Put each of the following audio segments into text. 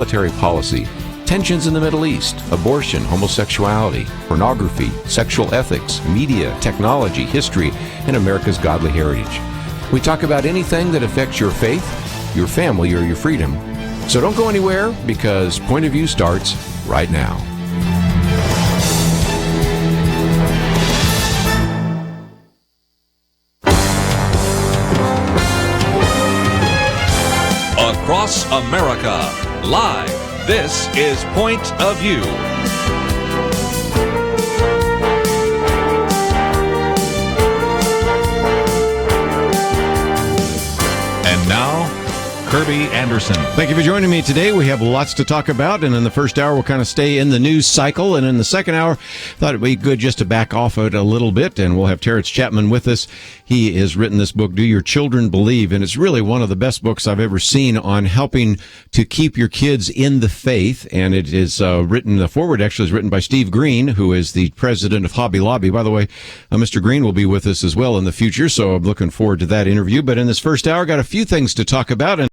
military policy, tensions in the Middle East, abortion, homosexuality, pornography, sexual ethics, media, technology, history, and America's godly heritage. We talk about anything that affects your faith, your family, or your freedom. So don't go anywhere, because Point of View starts right now. Across America, live, this is Point of View. And now, Kerby Anderson. Thank you for joining me today. We have lots to talk about, and in the first hour, we'll kind of stay in the news cycle, and in the second hour, thought it'd be good just to back off it a little bit, and we'll have Terence Chatmon with us. He has written this book, Do Your Children Believe? And it's really one of the best books I've ever seen on helping to keep your kids in the faith. And it is written, the foreword actually is written by Steve Green, who is the president of Hobby Lobby. By the way, Mr. Green will be with us as well in the future, so I'm looking forward to that interview. But in this first hour, got a few things to talk about, and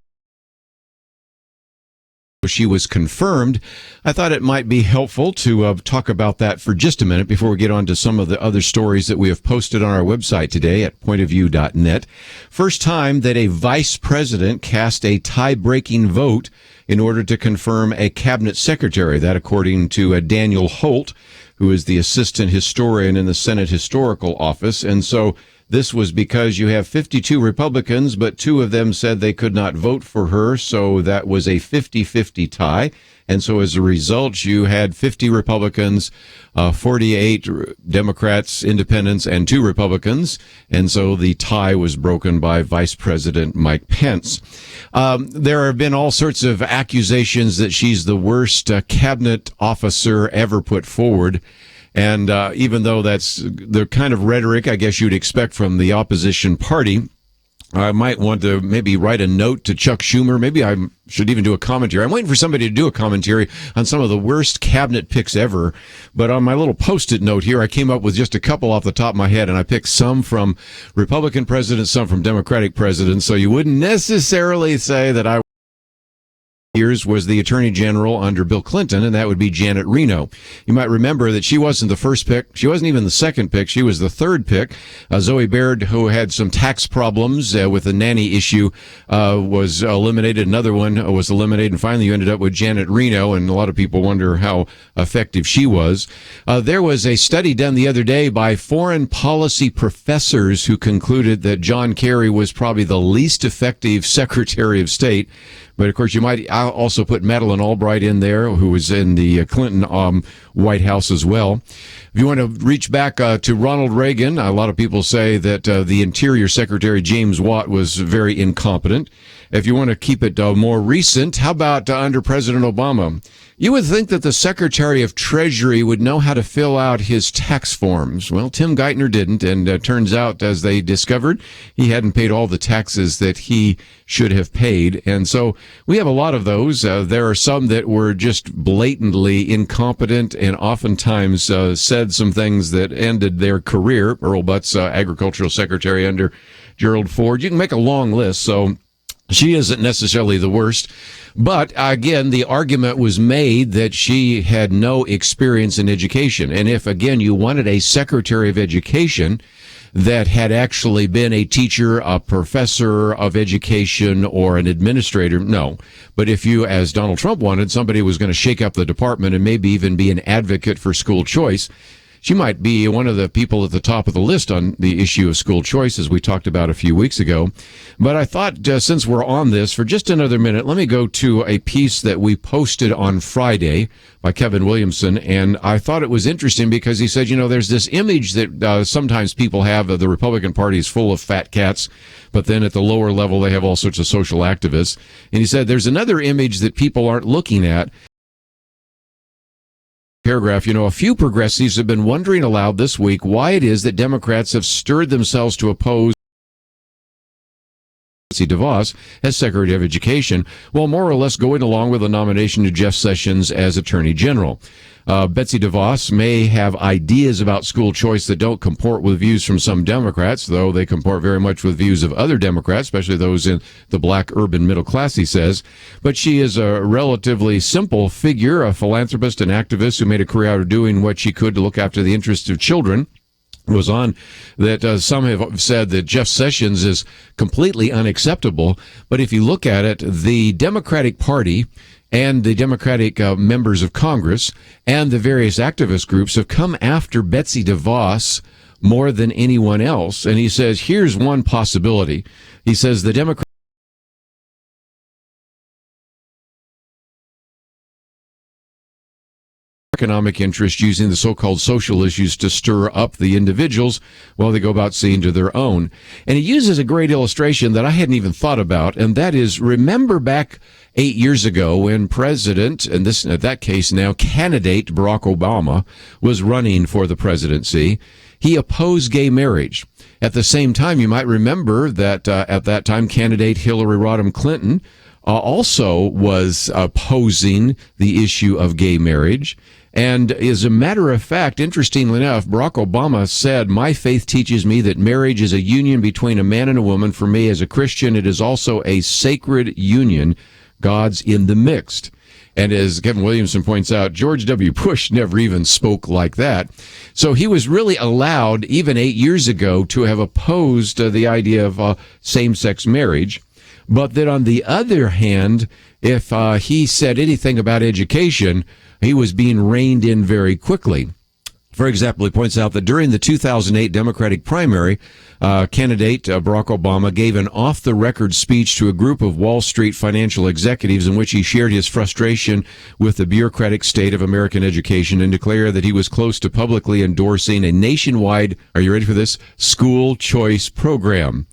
she was confirmed. I thought it might be helpful to talk about that for just a minute before we get on to some of the other stories that we have posted on our website today at pointofview.net. First time that a vice president cast a tie-breaking vote in order to confirm a cabinet secretary. That according to Daniel Holt, who is the assistant historian in the Senate Historical Office. And so this was because you have 52 Republicans, but 2 of them said they could not vote for her, so that was a 50-50 tie. And so as a result, you had 50 Republicans, 48 Democrats, independents, and 2 Republicans. And so the tie was broken by Vice President Mike Pence. There have been all sorts of accusations that she's the worst cabinet officer ever put forward. And even though that's the kind of rhetoric I guess you'd expect from the opposition party, I might want to maybe write a note to Chuck Schumer. Maybe I should even do a commentary. I'm waiting for somebody to do a commentary on some of the worst cabinet picks ever. But on my little Post-it note here, I came up with just a couple off the top of my head, and I picked some from Republican presidents, some from Democratic presidents. So you wouldn't necessarily say that I years was the Attorney General under Bill Clinton, and that would be Janet Reno. You might remember that she wasn't the first pick. She wasn't even the second pick. She was the third pick. Zoe Baird, who had some tax problems with the nanny issue, was eliminated. Another one was eliminated, and finally you ended up with Janet Reno, and a lot of people wonder how effective she was. There was a study done the other day by foreign policy professors who concluded that John Kerry was probably the least effective Secretary of State. But, of course, you might also put Madeleine Albright in there, who was in the Clinton White House as well. If you want to reach back to Ronald Reagan, a lot of people say that the Interior Secretary, James Watt, was very incompetent. If you want to keep it more recent, how about under President Obama? You would think that the Secretary of Treasury would know how to fill out his tax forms. Well, Tim Geithner didn't, and turns out, as they discovered, he hadn't paid all the taxes that he should have paid. And so we have a lot of those. There are some that were just blatantly incompetent and oftentimes said some things that ended their career. Earl Butz, Agricultural Secretary under Gerald Ford. You can make a long list, so she isn't necessarily the worst. But again, the argument was made that she had no experience in education. And if, again, you wanted a Secretary of Education that had actually been a teacher, a professor of education, or an administrator, no. But if you, as Donald Trump wanted, somebody who was going to shake up the department and maybe even be an advocate for school choice, she might be one of the people at the top of the list on the issue of school choice, as we talked about a few weeks ago. But I thought, since we're on this, for just another minute, let me go to a piece that we posted on Friday by Kevin Williamson. And I thought it was interesting because he said, there's this image that sometimes people have of the Republican Party is full of fat cats, but then at the lower level, they have all sorts of social activists. And he said, there's another image that people aren't looking at. Paragraph, a few progressives have been wondering aloud this week why it is that Democrats have stirred themselves to oppose Betsy DeVos as Secretary of Education, while more or less going along with the nomination of Jeff Sessions as Attorney General. Betsy DeVos may have ideas about school choice that don't comport with views from some Democrats, though they comport very much with views of other Democrats, especially those in the black urban middle class, he says. But she is a relatively simple figure, a philanthropist and activist who made a career out of doing what she could to look after the interests of children. Was on that some have said that Jeff Sessions is completely unacceptable. But if you look at it, the Democratic Party and the Democratic members of Congress and the various activist groups have come after Betsy DeVos more than anyone else. And he says, here's one possibility. He says the Democrats economic interest using the so-called social issues to stir up the individuals while they go about seeing to their own. And he uses a great illustration that I hadn't even thought about, and that is, remember back 8 years ago when President, and this, in that case now, candidate Barack Obama was running for the presidency, he opposed gay marriage. At the same time, you might remember that at that time, candidate Hillary Rodham Clinton also was opposing the issue of gay marriage. And as a matter of fact, interestingly enough, Barack Obama said, my faith teaches me that marriage is a union between a man and a woman. For me, as a Christian, it is also a sacred union. God's in the mixed. And as Kevin Williamson points out, George W. Bush never even spoke like that. So he was really allowed, even 8 years ago, to have opposed the idea of same-sex marriage. But then on the other hand, if he said anything about education, he was being reined in very quickly. For example, he points out that during the 2008 Democratic primary, candidate Barack Obama gave an off-the-record speech to a group of Wall Street financial executives in which he shared his frustration with the bureaucratic state of American education and declared that he was close to publicly endorsing a nationwide, are you ready for this, school choice program.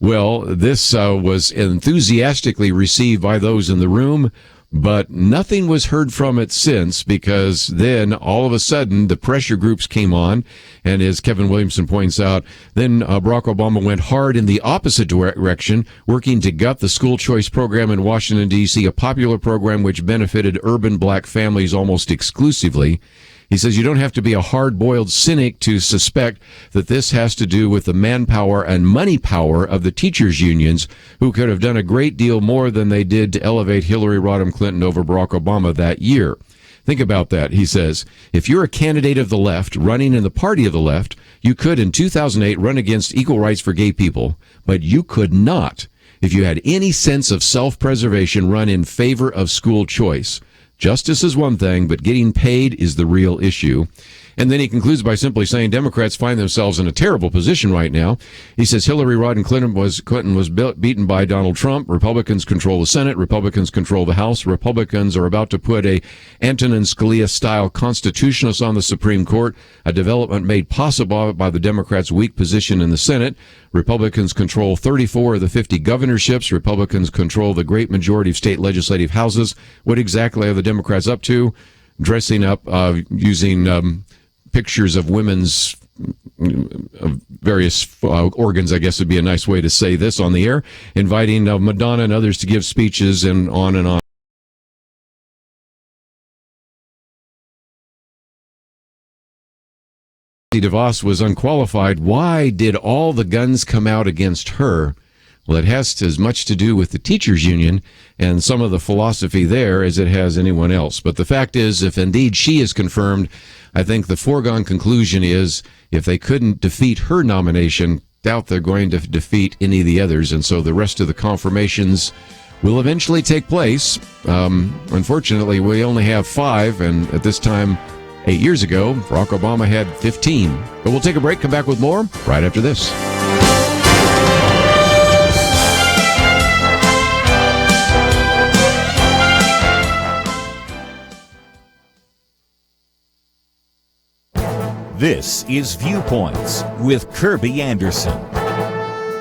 Well, this was enthusiastically received by those in the room, but nothing was heard from it since, because then all of a sudden the pressure groups came on, and as Kevin Williamson points out, then Barack Obama went hard in the opposite direction, working to gut the school choice program in Washington, D.C., a popular program which benefited urban black families almost exclusively. He says you don't have to be a hard-boiled cynic to suspect that this has to do with the manpower and money power of the teachers' unions, who could have done a great deal more than they did to elevate Hillary Rodham Clinton over Barack Obama that year. Think about that, he says. If you're a candidate of the left, running in the party of the left, you could in 2008 run against equal rights for gay people, but you could not, if you had any sense of self-preservation, run in favor of school choice. Justice is one thing, but getting paid is the real issue. And then he concludes by simply saying Democrats find themselves in a terrible position right now. He says Hillary Rodham Clinton was beaten by Donald Trump. Republicans control the Senate. Republicans control the House. Republicans are about to put a Antonin Scalia-style constitutionalist on the Supreme Court, a development made possible by the Democrats' weak position in the Senate. Republicans control 34 of the 50 governorships. Republicans control the great majority of state legislative houses. What exactly are the Democrats up to? Dressing up, using pictures of women's various organs, I guess would be a nice way to say this on the air, inviting Madonna and others to give speeches and on and on. DeVos was unqualified. Why did all the guns come out against her? Well, it has as much to do with the teachers union and some of the philosophy there as it has anyone else. But the fact is, if indeed she is confirmed, I think the foregone conclusion is if they couldn't defeat her nomination, doubt they're going to defeat any of the others. And so the rest of the confirmations will eventually take place. Unfortunately, we only have 5, and at this time, 8 years ago, Barack Obama had 15. But we'll take a break, come back with more right after this. This is Viewpoints with Kerby Anderson.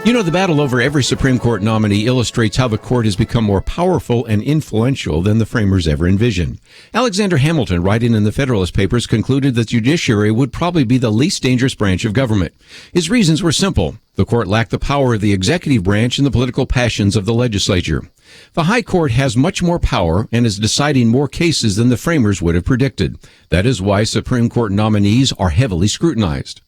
You know, the battle over every Supreme Court nominee illustrates how the court has become more powerful and influential than the framers ever envisioned. Alexander Hamilton, writing in the Federalist Papers, concluded that the judiciary would probably be the least dangerous branch of government. His reasons were simple. The court lacked the power of the executive branch and the political passions of the legislature. The High Court has much more power and is deciding more cases than the framers would have predicted. That is why Supreme Court nominees are heavily scrutinized.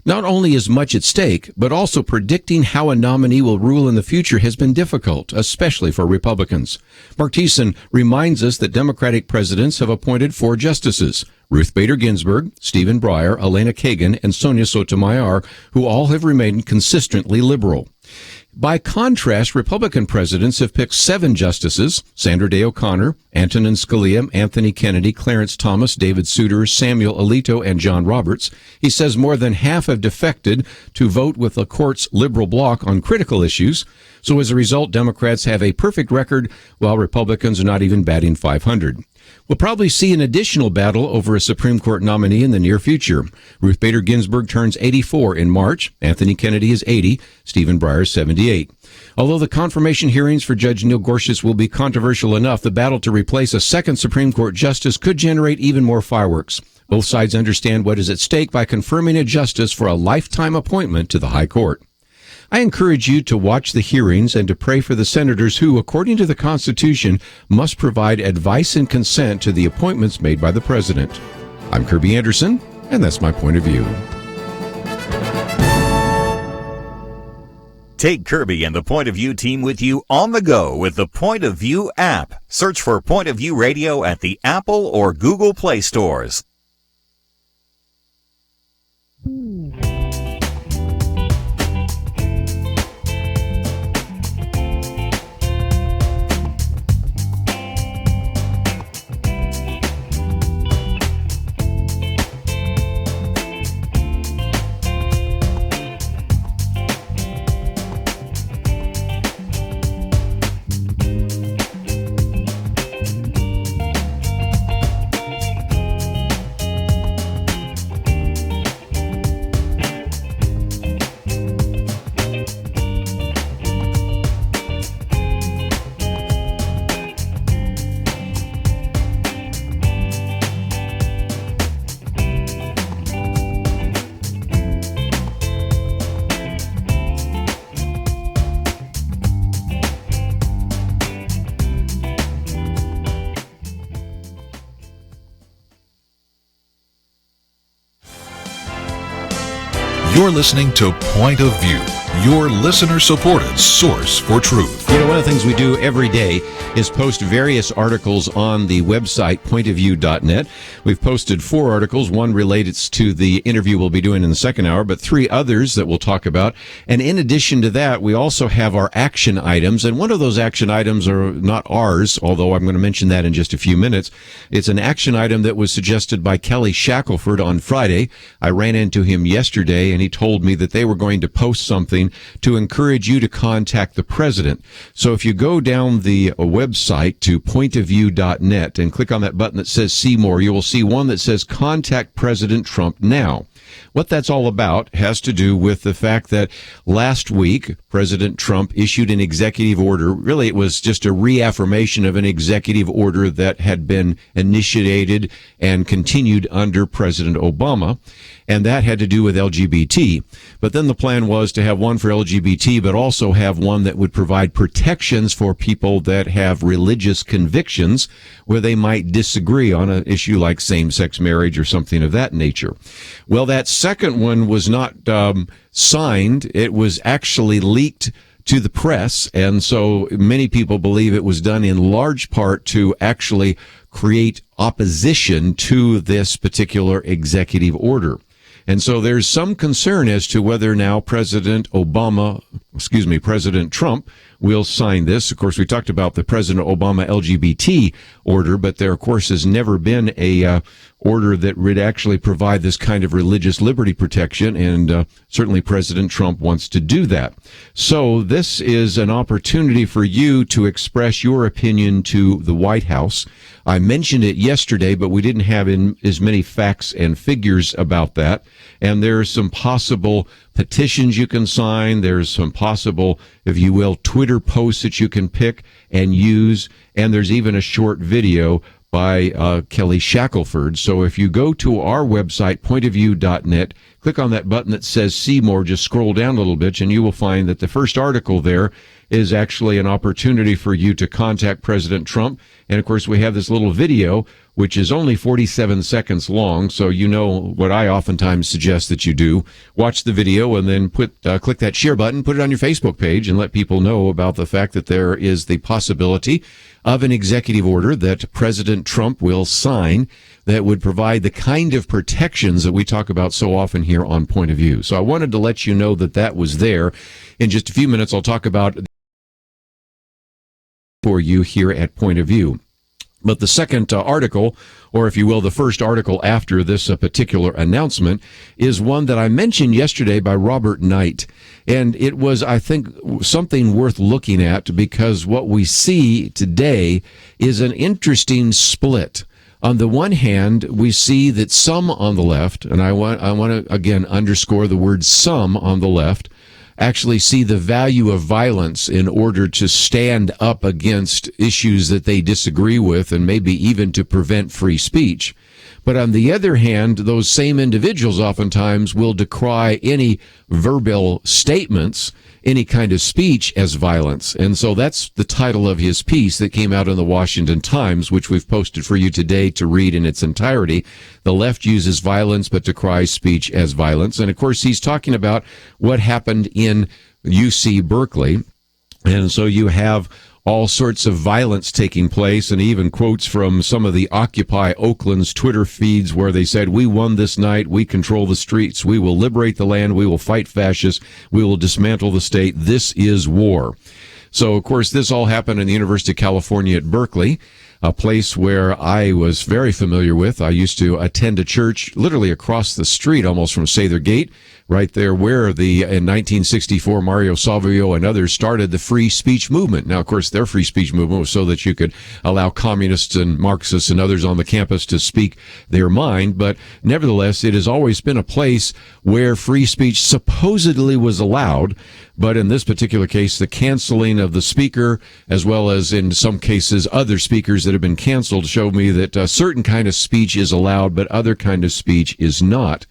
Not only is much at stake, but also predicting how a nominee will rule in the future has been difficult, especially for Republicans. Mark Thiessen reminds us that Democratic presidents have appointed 4 justices: Ruth Bader Ginsburg, Stephen Breyer, Elena Kagan, and Sonia Sotomayor, who all have remained consistently liberal. By contrast, Republican presidents have picked 7 justices: Sandra Day O'Connor, Antonin Scalia, Anthony Kennedy, Clarence Thomas, David Souter, Samuel Alito, and John Roberts. He says more than half have defected to vote with the court's liberal bloc on critical issues. So as a result, Democrats have a perfect record, while Republicans are not even batting 500. We'll probably see an additional battle over a Supreme Court nominee in the near future. Ruth Bader Ginsburg turns 84 in March. Anthony Kennedy is 80. Stephen Breyer is 78. Although the confirmation hearings for Judge Neil Gorsuch will be controversial enough, the battle to replace a second Supreme Court justice could generate even more fireworks. Both sides understand what is at stake by confirming a justice for a lifetime appointment to the High Court. I encourage you to watch the hearings and to pray for the senators who, according to the Constitution, must provide advice and consent to the appointments made by the president. I'm Kerby Anderson, and that's my point of view. Take Kerby and the Point of View team with you on the go with the Point of View app. Search for Point of View Radio at the Apple or Google Play stores. You're listening to Point of View, your listener-supported source for truth. You know, one of the things we do every day is post various articles on the website, pointofview.net. We've posted 4 articles. One relates to the interview we'll be doing in the second hour, but 3 others that we'll talk about. And in addition to that, we also have our action items. And one of those action items are not ours, although I'm going to mention that in just a few minutes. It's an action item that was suggested by Kelly Shackelford on Friday. I ran into him yesterday, and he told me that they were going to post something to encourage you to contact the president. So if you go down the website to pointofview.net and click on that button that says see more, you will see one that says contact President Trump now. What that's all about has to do with the fact that last week, President Trump issued an executive order. Really, it was just a reaffirmation of an executive order that had been initiated and continued under President Obama, and that had to do with LGBT. But then the plan was to have one for LGBT, but also have one that would provide protections for people that have religious convictions where they might disagree on an issue like same-sex marriage or something of that nature. Well, that second one was not signed. It was actually leaked to the press, and so many people believe it was done in large part to actually create opposition to this particular executive order. And so there's some concern as to whether now President Trump will sign this. Of course, we talked about the President Obama LGBT order, but there, of course, has never been a order that would actually provide this kind of religious liberty protection, and certainly President Trump wants to do that. So this is an opportunity for you to express your opinion to the White House. I mentioned it yesterday, but we didn't have as many facts and figures about that, and there are some possible petitions you can sign. There's some possible, if you will, Twitter posts that you can pick and use. And there's even a short video by Kelly Shackelford. So if you go to our website, pointofview.net, click on that button that says See More, just scroll down a little bit, and you will find that the first article there is actually an opportunity for you to contact President Trump. And, of course, we have this little video, which is only 47 seconds long, so you know what I oftentimes suggest that you do. Watch the video and then click that share button, put it on your Facebook page, and let people know about the fact that there is the possibility of an executive order that President Trump will sign that would provide the kind of protections that we talk about so often here on Point of View. So I wanted to let you know that that was there. In just a few minutes, I'll talk about for you here at Point of View. But the second article, or if you will, the first article after this particular announcement, is one that I mentioned yesterday by Robert Knight. And it was, I think, something worth looking at because what we see today is an interesting split. On the one hand, we see that some on the left, and I want to again underscore the word some on the left, actually see the value of violence in order to stand up against issues that they disagree with and maybe even to prevent free speech. But on the other hand, those same individuals oftentimes will decry any verbal statements, any kind of speech as violence. And so that's the title of his piece that came out in the Washington Times, which we've posted for you today to read in its entirety. The left uses violence but decries speech as violence. And of course, he's talking about what happened in UC Berkeley. And so you have all sorts of violence taking place, and even quotes from some of the Occupy Oakland's Twitter feeds where they said, "We won this night, we control the streets, we will liberate the land, we will fight fascists, we will dismantle the state, this is war." So, of course, this all happened in the University of California at Berkeley, a place where I was very familiar with. I used to attend a church literally across the street, almost from Sather Gate, right there where in 1964, Mario Savio and others started the free speech movement. Now, of course, their free speech movement was so that you could allow communists and Marxists and others on the campus to speak their mind. But nevertheless, it has always been a place where free speech supposedly was allowed. But in this particular case, the canceling of the speaker, as well as in some cases other speakers that have been canceled, show me that a certain kind of speech is allowed, but other kind of speech is not.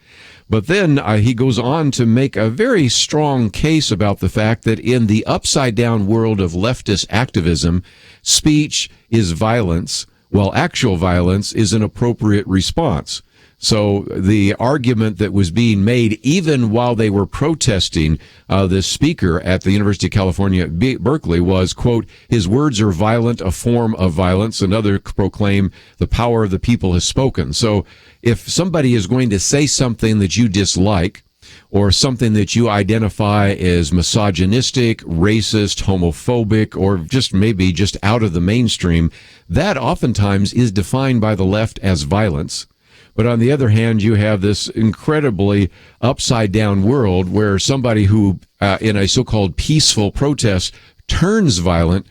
But then he goes on to make a very strong case about the fact that in the upside-down world of leftist activism, speech is violence, while actual violence is an appropriate response. So the argument that was being made, even while they were protesting the speaker at the University of California, Berkeley, was, quote, "His words are violent, a form of violence." Another proclaim, "The power of the people has spoken." So if somebody is going to say something that you dislike, or something that you identify as misogynistic, racist, homophobic, or just maybe just out of the mainstream, that oftentimes is defined by the left as violence. But on the other hand, you have this incredibly upside-down world where somebody who, in a so-called peaceful protest, turns violent,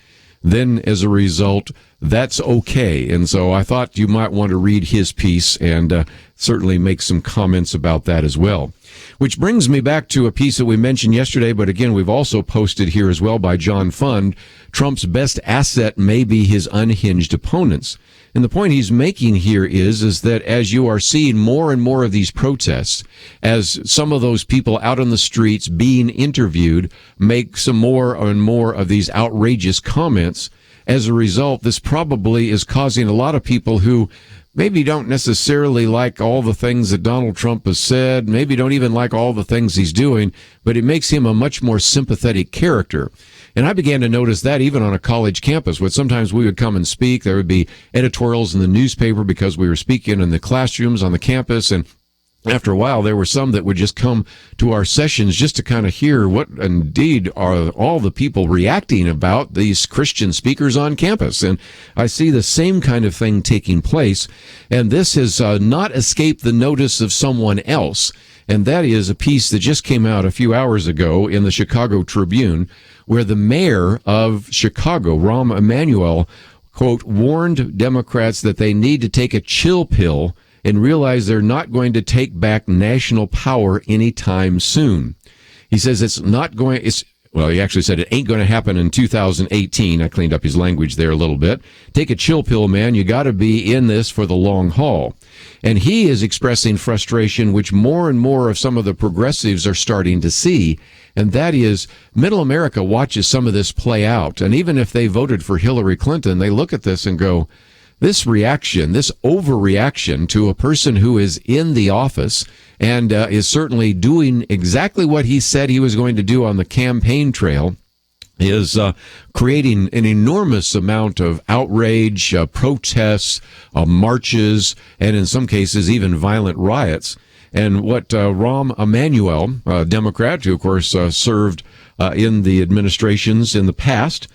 then as a result, that's okay. And so I thought you might want to read his piece and certainly make some comments about that as well. Which brings me back to a piece that we mentioned yesterday, but again, we've also posted here as well by John Fund. Trump's best asset may be his unhinged opponents. And the point he's making here is that as you are seeing more and more of these protests, as some of those people out on the streets being interviewed make some more and more of these outrageous comments, as a result, this probably is causing a lot of people who maybe don't necessarily like all the things that Donald Trump has said, maybe don't even like all the things he's doing, but it makes him a much more sympathetic character. And I began to notice that even on a college campus, where sometimes we would come and speak, there would be editorials in the newspaper because we were speaking in the classrooms on the campus, and after a while, there were some that would just come to our sessions just to kind of hear what indeed are all the people reacting about these Christian speakers on campus. And I see the same kind of thing taking place. And this has not escaped the notice of someone else. And that is a piece that just came out a few hours ago in the Chicago Tribune, where the mayor of Chicago, Rahm Emanuel, quote, warned Democrats that they need to take a chill pill and realize they're not going to take back national power anytime soon. He says he actually said it ain't going to happen in 2018. I cleaned up his language there a little bit. Take a chill pill, man. You got to be in this for the long haul. And he is expressing frustration, which more and more of some of the progressives are starting to see. And that is, middle America watches some of this play out. And even if they voted for Hillary Clinton, they look at this and go, this reaction, this overreaction to a person who is in the office and is certainly doing exactly what he said he was going to do on the campaign trail is creating an enormous amount of outrage, protests, marches, and in some cases even violent riots. And what Rahm Emanuel, a Democrat who, of course, served in the administrations in the past,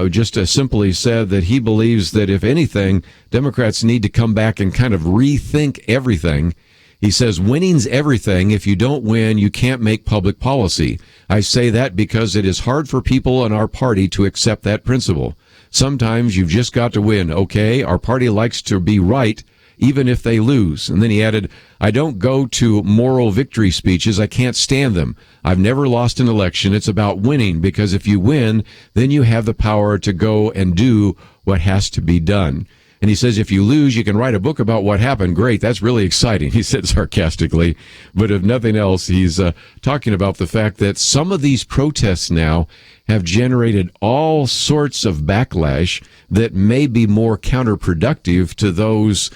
just simply said that he believes that, if anything, Democrats need to come back and kind of rethink everything. He says, winning's everything. If you don't win, you can't make public policy. I say that because it is hard for people in our party to accept that principle. Sometimes you've just got to win. Okay, our party likes to be right, even if they lose. And then he added, I don't go to moral victory speeches. I can't stand them. I've never lost an election. It's about winning, because if you win, then you have the power to go and do what has to be done. And he says, if you lose, you can write a book about what happened. Great. That's really exciting, he said sarcastically. But if nothing else, he's talking about the fact that some of these protests now have generated all sorts of backlash that may be more counterproductive to those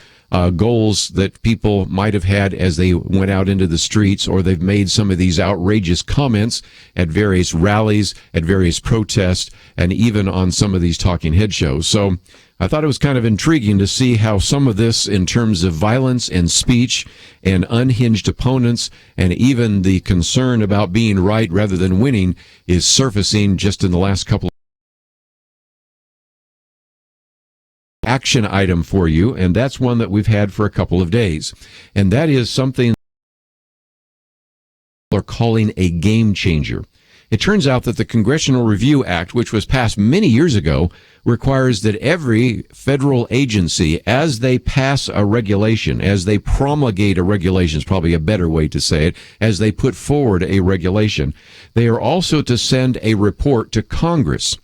goals that people might have had as they went out into the streets, or they've made some of these outrageous comments at various rallies, at various protests, and even on some of these talking head shows. So I thought it was kind of intriguing to see how some of this, in terms of violence and speech and unhinged opponents, and even the concern about being right rather than winning, is surfacing just in the last couple of action item for you, and that's one that we've had for a couple of days. And that is something they're calling a game changer. It turns out that the Congressional Review Act, which was passed many years ago, requires that every federal agency, as they pass a regulation, as they promulgate a regulation, is probably a better way to say it, as they put forward a regulation, they are also to send a report to Congress.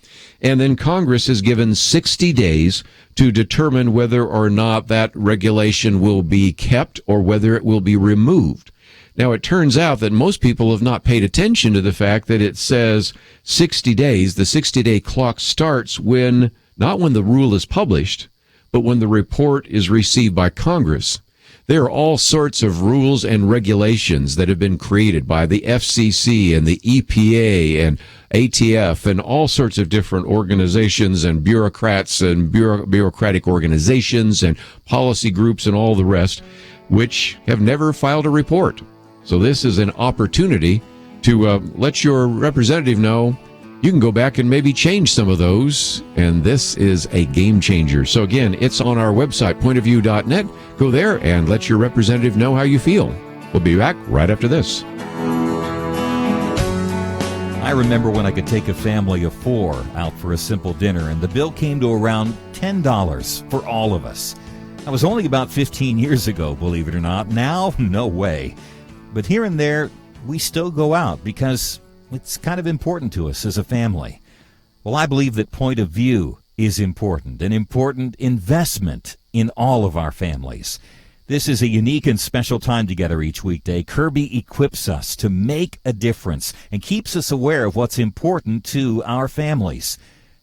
And then Congress is given 60 days to determine whether or not that regulation will be kept or whether it will be removed. Now, it turns out that most people have not paid attention to the fact that it says 60 days. The 60-day clock starts not when the rule is published, but when the report is received by Congress. There are all sorts of rules and regulations that have been created by the FCC and the EPA and ATF and all sorts of different organizations and bureaucrats and bureaucratic organizations and policy groups and all the rest, which have never filed a report. So this is an opportunity to let your representative know you can go back and maybe change some of those, and this is a game changer. So again, it's on our website, pointofview.net. Go there and let your representative know how you feel. We'll be back right after this. I remember when I could take a family of 4 out for a simple dinner, and the bill came to around $10 for all of us. That was only about 15 years ago, believe it or not. Now, no way. But here and there, we still go out because it's kind of important to us as a family. Well, I believe that point of view is important, an important investment in all of our families. This is a unique and special time together each weekday. Kerby equips us to make a difference and keeps us aware of what's important to our families.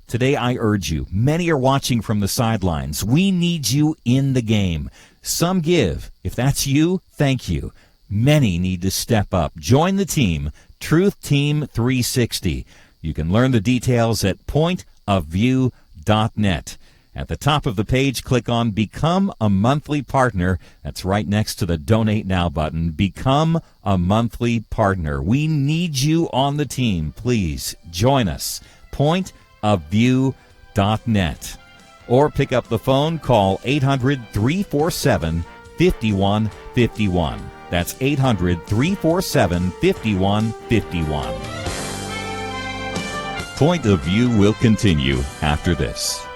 Today, I urge you, many are watching from the sidelines. We need you in the game. Some give. If that's you, thank you. Many need to step up. Join the team, Truth Team 360. You can learn the details at pointofview.net. At the top of the page, click on Become a Monthly Partner. That's right next to the Donate Now button. Become a Monthly Partner. We need you on the team. Please join us. Pointofview.net. Or pick up the phone, call 800-347-5151. That's 800-347-5151. Point of View will continue after this.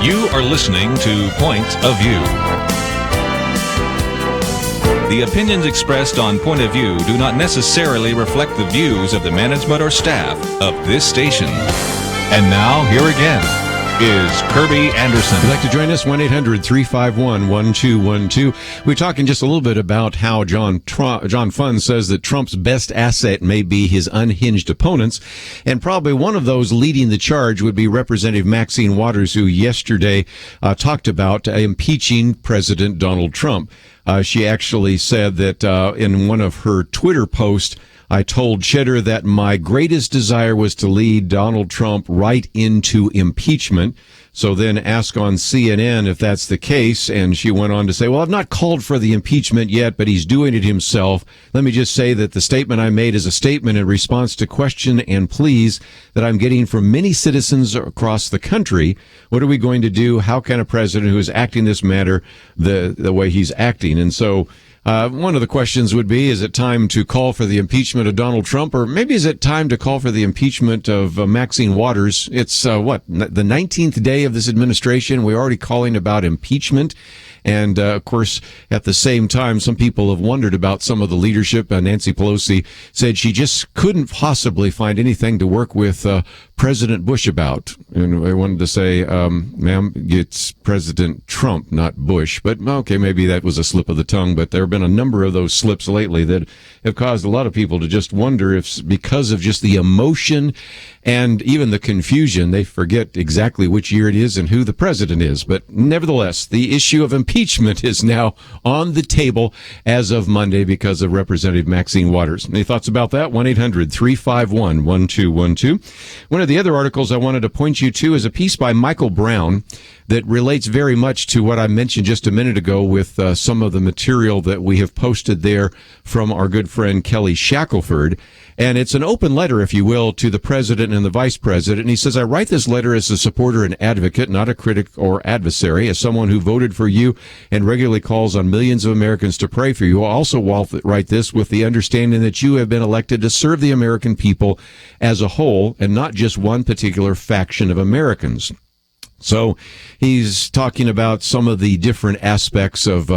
You are listening to Point of View. The opinions expressed on Point of View do not necessarily reflect the views of the management or staff of this station. And now, here again is Kerby Anderson. If you'd like to join us, 1-800-351-1212. We're talking just a little bit about how John Funn says that Trump's best asset may be his unhinged opponents. And probably one of those leading the charge would be Representative Maxine Waters, who yesterday talked about impeaching President Donald Trump. She actually said that in one of her Twitter posts, I told Cheddar that my greatest desire was to lead Donald Trump right into impeachment. So then ask on CNN if that's the case. And she went on to say, well, I've not called for the impeachment yet, but he's doing it himself. Let me just say that the statement I made is a statement in response to question and pleas that I'm getting from many citizens across the country. What are we going to do? How can a president who is acting this matter the way he's acting? And so one of the questions would be, is it time to call for the impeachment of Donald Trump, or maybe is it time to call for the impeachment of Maxine Waters? It's, the 19th day of this administration. We're already calling about impeachment. And, of course, at the same time, some people have wondered about some of the leadership. Nancy Pelosi said she just couldn't possibly find anything to work with President Bush about. And I wanted to say, ma'am, it's President Trump, not Bush. But, okay, maybe that was a slip of the tongue. But there have been a number of those slips lately that have caused a lot of people to just wonder if, because of just the emotion and even the confusion, they forget exactly which year it is and who the president is. But nevertheless, the issue of impeachment is now on the table as of Monday because of Representative Maxine Waters. Any thoughts about that? 1-800-351-1212. One of the other articles I wanted to point you to is a piece by Michael Brown that relates very much to what I mentioned just a minute ago with some of the material that we have posted there from our good friend Kelly Shackelford. And it's an open letter, if you will, to the president and the vice president. And he says, I write this letter as a supporter and advocate, not a critic or adversary, as someone who voted for you and regularly calls on millions of Americans to pray for you. I also write this with the understanding that you have been elected to serve the American people as a whole and not just one particular faction of Americans. So he's talking about some of the different aspects of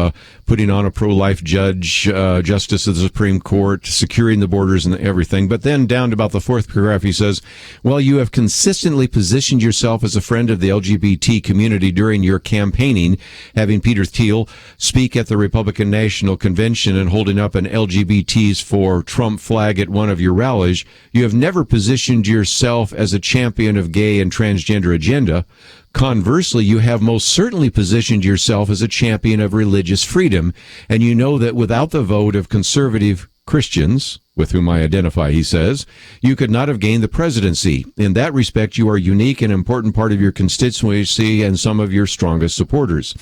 putting on a pro-life justice of the Supreme Court, securing the borders and everything. But then down to about the fourth paragraph, he says, well, you have consistently positioned yourself as a friend of the LGBT community during your campaigning, having Peter Thiel speak at the Republican National Convention and holding up an LGBTs for Trump flag at one of your rallies. You have never positioned yourself as a champion of gay and transgender agenda. Conversely, you have most certainly positioned yourself as a champion of religious freedom, and you know that without the vote of conservative Christians, with whom I identify, he says, you could not have gained the presidency. In that respect, you are a unique and important part of your constituency and some of your strongest supporters.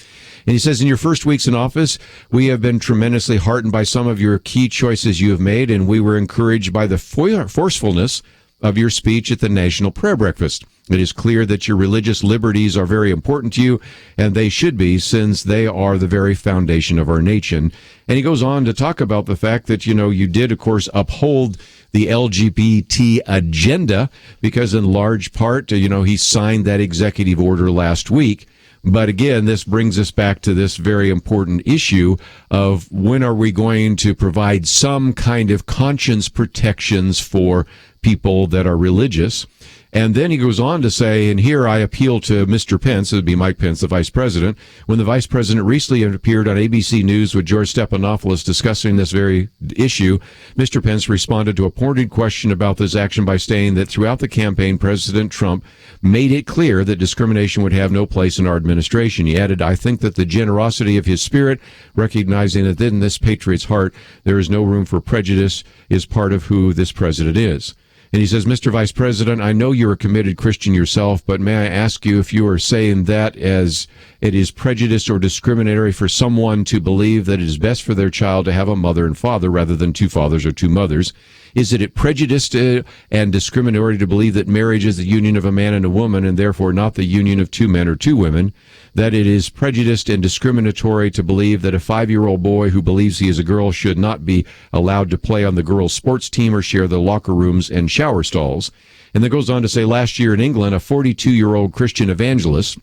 And he says, in your first weeks in office, we have been tremendously heartened by some of your key choices you have made, and we were encouraged by the forcefulness of your speech at the National Prayer Breakfast. It is clear that your religious liberties are very important to you, and they should be, since they are the very foundation of our nation. And he goes on to talk about the fact that, you did, of course, uphold the LGBT agenda, because in large part, he signed that executive order last week. But again, this brings us back to this very important issue of when are we going to provide some kind of conscience protections for people that are religious. And then he goes on to say, and here I appeal to Mr. Pence, it would be Mike Pence, the vice president. When the vice president recently appeared on ABC News with George Stephanopoulos discussing this very issue, Mr. Pence responded to a pointed question about this action by saying that throughout the campaign, President Trump made it clear that discrimination would have no place in our administration. He added, I think that the generosity of his spirit, recognizing that in this patriot's heart there is no room for prejudice, is part of who this president is. And he says, Mr. Vice President, I know you're a committed Christian yourself, but may I ask you if you are saying that as it is prejudiced or discriminatory for someone to believe that it is best for their child to have a mother and father rather than two fathers or two mothers? Is it prejudiced and discriminatory to believe that marriage is the union of a man and a woman and therefore not the union of two men or two women? That it is prejudiced and discriminatory to believe that a 5-year-old boy who believes he is a girl should not be allowed to play on the girls' sports team or share the locker rooms and shower stalls? And then goes on to say, last year in England, a 42-year-old Christian evangelist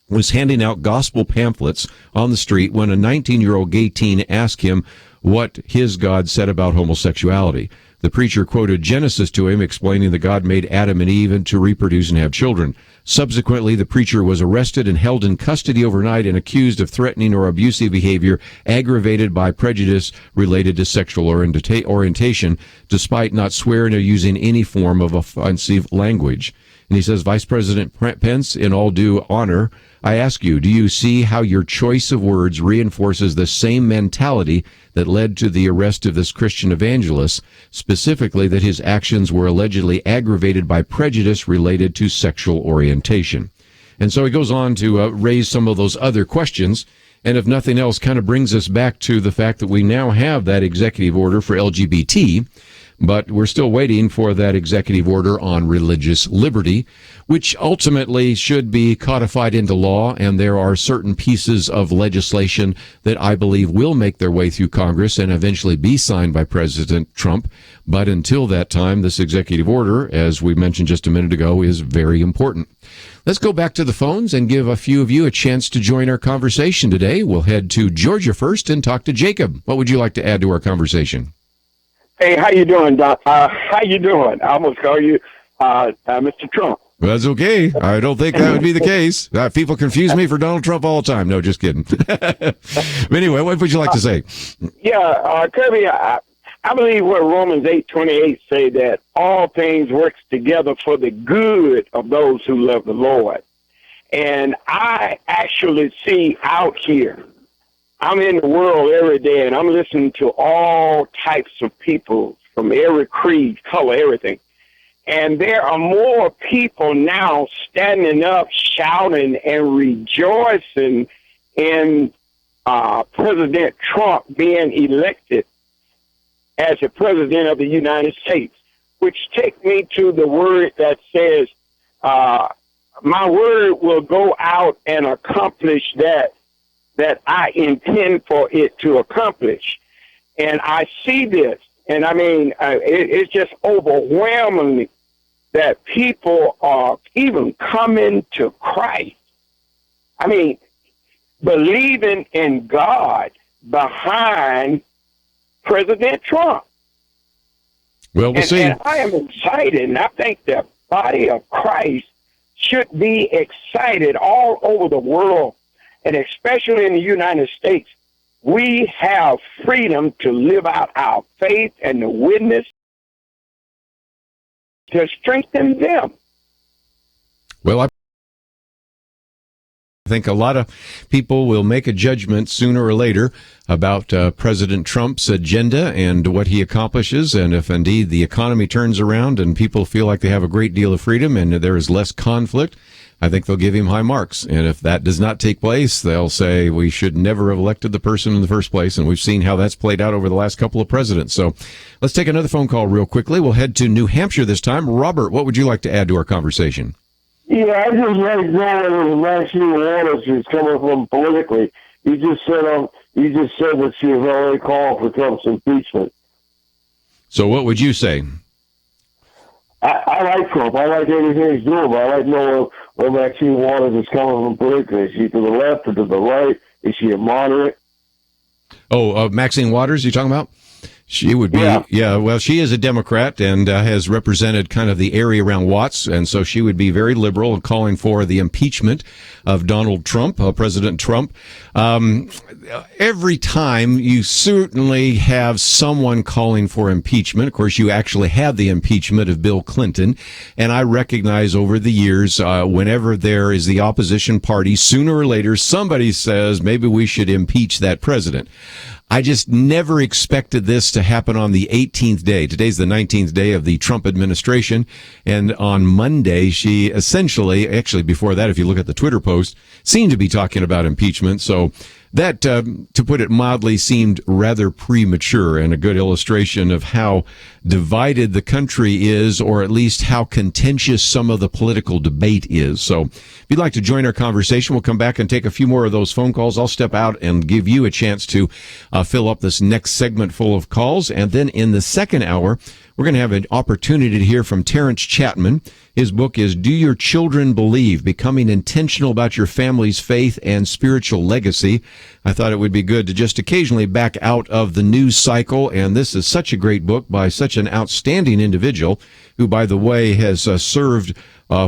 was handing out gospel pamphlets on the street when a 19-year-old gay teen asked him what his God said about homosexuality. The preacher quoted Genesis to him, explaining that God made Adam and Eve to reproduce and have children. Subsequently, the preacher was arrested and held in custody overnight and accused of threatening or abusive behavior aggravated by prejudice related to sexual orientation, despite not swearing or using any form of offensive language. And he says, Vice President Pence, in all due honor, I ask you, do you see how your choice of words reinforces the same mentality that led to the arrest of this Christian evangelist, specifically that his actions were allegedly aggravated by prejudice related to sexual orientation? And so he goes on to raise some of those other questions, and if nothing else, kind of brings us back to the fact that we now have that executive order for LGBT, but we're still waiting for that executive order on religious liberty, which ultimately should be codified into law, and there are certain pieces of legislation that I believe will make their way through Congress and eventually be signed by President Trump. But until that time, this executive order, as we mentioned just a minute ago, is very important. Let's go back to the phones and give a few of you a chance to join our conversation today. We'll head to Georgia first and talk to Jacob. What would you like to add to our conversation? Hey, how you doing, Doc? How you doing? I almost call you Mr. Trump. Well, that's okay. I don't think that would be the case. People confuse me for Donald Trump all the time. No, just kidding. But anyway, what would you like to say? Kerby, I believe what Romans 8:28 say, that all things works together for the good of those who love the Lord. And I actually see out here, I'm in the world every day, and I'm listening to all types of people from every creed, color, everything. And there are more people now standing up, shouting, and rejoicing in President Trump being elected as the President of the United States, which takes me to the word that says, my word will go out and accomplish that I intend for it to accomplish. And I see this, and I mean, it's just overwhelming that people are even coming to Christ. I mean, believing in God behind President Trump. Well, we'll see. And I am excited, and I think the body of Christ should be excited all over the world. And especially in the United States, we have freedom to live out our faith and the witness to strengthen them. Well, I think a lot of people will make a judgment sooner or later about President Trump's agenda and what he accomplishes, and if indeed the economy turns around and people feel like they have a great deal of freedom and there is less conflict, I think they'll give him high marks. And if that does not take place, they'll say we should never have elected the person in the first place. And we've seen how that's played out over the last couple of presidents. So let's take another phone call real quickly. We'll head to New Hampshire this time. Robert, what would you like to add to our conversation? Yeah, I just like to know where Maxine Waters is coming from politically. You just said that she was already called for Trump's impeachment. So what would you say? I like Trump. I like everything he's doing, but I like to know where Maxine Waters is coming from politically. Is she to the left or to the right? Is she a moderate? Oh, Maxine Waters, you talking about? She would be, well, she is a Democrat and has represented kind of the area around Watts, and so she would be very liberal in calling for the impeachment of Donald Trump, President Trump. Every time you certainly have someone calling for impeachment. Of course, you actually had the impeachment of Bill Clinton, and I recognize over the years, whenever there is the opposition party, sooner or later, somebody says maybe we should impeach that president. I just never expected this to happen on the 18th day. Today's the 19th day of the Trump administration. And on Monday, she essentially, actually before that, if you look at the Twitter post, seemed to be talking about impeachment. So that, to put it mildly, seemed rather premature and a good illustration of how divided the country is, or at least how contentious some of the political debate is. So if you'd like to join our conversation, we'll come back and take a few more of those phone calls. I'll step out and give you a chance to fill up this next segment full of calls. And then in the second hour, We're going to have an opportunity to hear from Terence Chatmon. His book is Do Your Children Believe? Becoming Intentional About Your Family's Faith and Spiritual Legacy. I thought it would be good to just occasionally back out of the news cycle, and this is such a great book by such an outstanding individual who, by the way, has served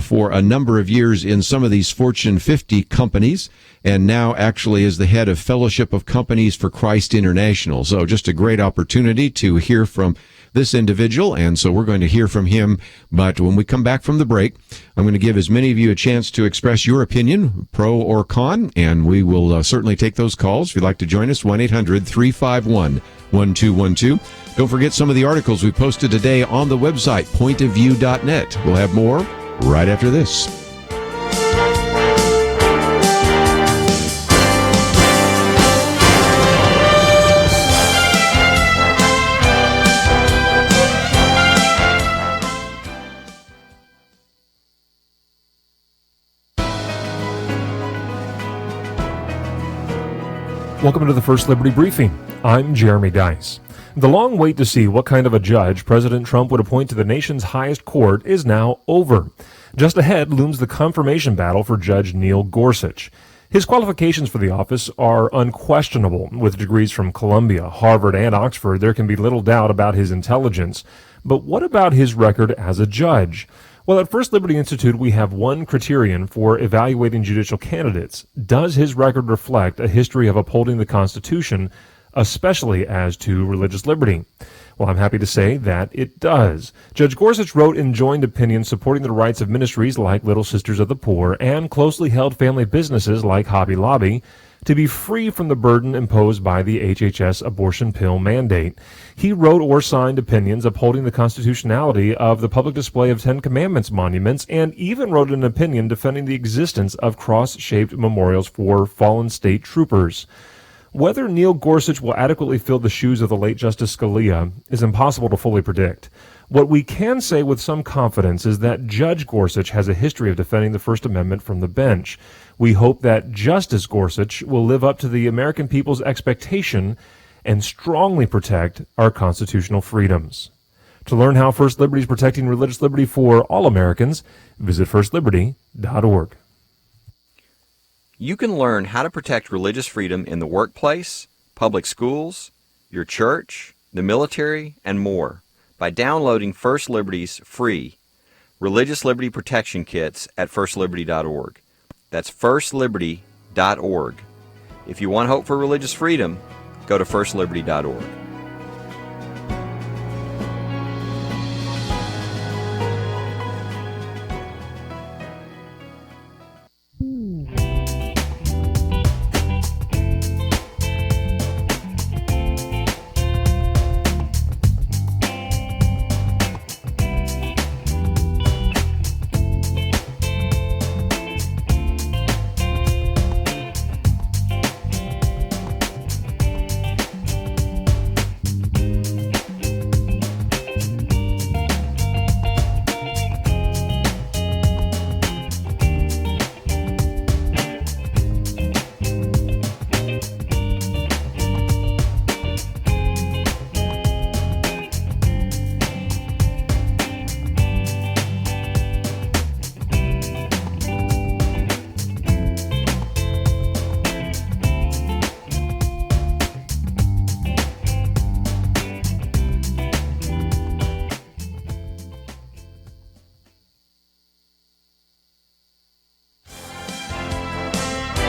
for a number of years in some of these Fortune 50 companies, and now actually is the head of Fellowship of Companies for Christ International. So just a great opportunity to hear from this individual, and so we're going to hear from him. But when we come back from the break, I'm going to give as many of you a chance to express your opinion, pro or con, and we will certainly take those calls. If you'd like to join us, 1-800-351-1212. Don't forget some of the articles we posted today on the website, pointofview.net. We'll have more right after this. Welcome to the First Liberty Briefing. I'm Jeremy Dice. The long wait to see what kind of a judge President Trump would appoint to the nation's highest court is now over. Just ahead looms the confirmation battle for Judge Neil Gorsuch. His qualifications for the office are unquestionable. With degrees from Columbia, Harvard, and Oxford, there can be little doubt about his intelligence. But what about his record as a judge? Well, at First Liberty Institute, we have one criterion for evaluating judicial candidates. Does his record reflect a history of upholding the Constitution, especially as to religious liberty? Well, I'm happy to say that it does. Judge Gorsuch wrote and joined opinions supporting the rights of ministries like Little Sisters of the Poor and closely held family businesses like Hobby Lobby to be free from the burden imposed by the HHS abortion pill mandate. He wrote or signed opinions upholding the constitutionality of the public display of Ten Commandments monuments, and even wrote an opinion defending the existence of cross-shaped memorials for fallen state troopers. Whether Neil Gorsuch will adequately fill the shoes of the late Justice Scalia is impossible to fully predict. What we can say with some confidence is that Judge Gorsuch has a history of defending the First Amendment from the bench. We hope that Justice Gorsuch will live up to the American people's expectation and strongly protect our constitutional freedoms. To learn how First Liberty is protecting religious liberty for all Americans, visit firstliberty.org. You can learn how to protect religious freedom in the workplace, public schools, your church, the military, and more by downloading First Liberty's free Religious Liberty Protection Kits at firstliberty.org. That's firstliberty.org. If you want hope for religious freedom, go to firstliberty.org.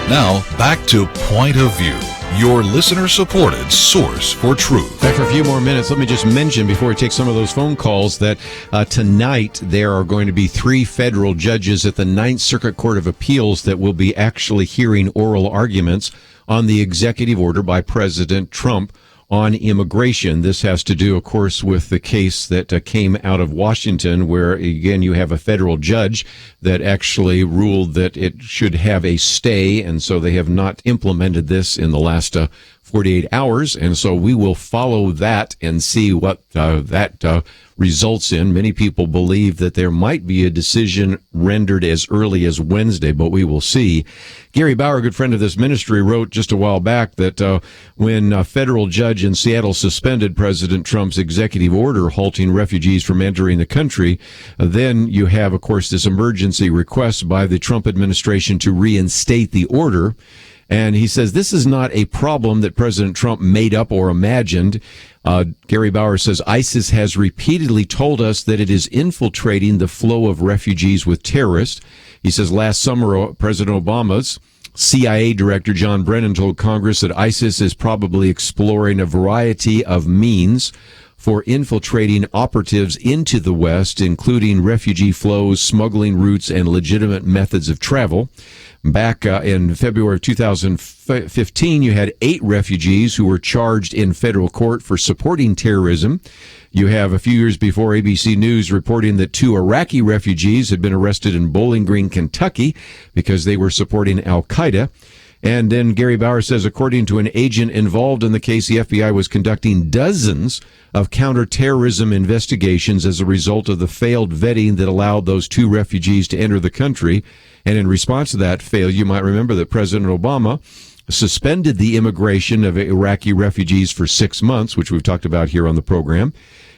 Now, back to Point of View, your listener-supported source for truth. Back for a few more minutes. Let me just mention, before we take some of those phone calls, that tonight there are going to be 3 federal judges at the Ninth Circuit Court of Appeals that will be actually hearing oral arguments on the executive order by President Trump on immigration. This has to do, of course, with the case that came out of Washington, where, again, you have a federal judge that actually ruled that it should have a stay, and so they have not implemented this in the last 48 hours. And so we will follow that and see what that results in. Many people believe that there might be a decision rendered as early as Wednesday, but we will see. Gary Bauer, a good friend of this ministry, wrote just a while back that when a federal judge in Seattle suspended President Trump's executive order halting refugees from entering the country, then you have, of course, this emergency request by the Trump administration to reinstate the order. And he says this is not a problem that President Trump made up or imagined. Gary Bauer says ISIS has repeatedly told us that it is infiltrating the flow of refugees with terrorists. He says last summer, President Obama's CIA Director John Brennan told Congress that ISIS is probably exploring a variety of means for infiltrating operatives into the West, including refugee flows, smuggling routes, and legitimate methods of travel. Back in February of 2015, you had 8 refugees who were charged in federal court for supporting terrorism. You have a few years before ABC News reporting that 2 Iraqi refugees had been arrested in Bowling Green, Kentucky, because they were supporting al-Qaeda. And then Gary Bauer says, according to an agent involved in the case, the FBI was conducting dozens of counterterrorism investigations as a result of the failed vetting that allowed those 2 refugees to enter the country. And in response to that failure, you might remember that President Obama suspended the immigration of Iraqi refugees for 6 months, which we've talked about here on the program.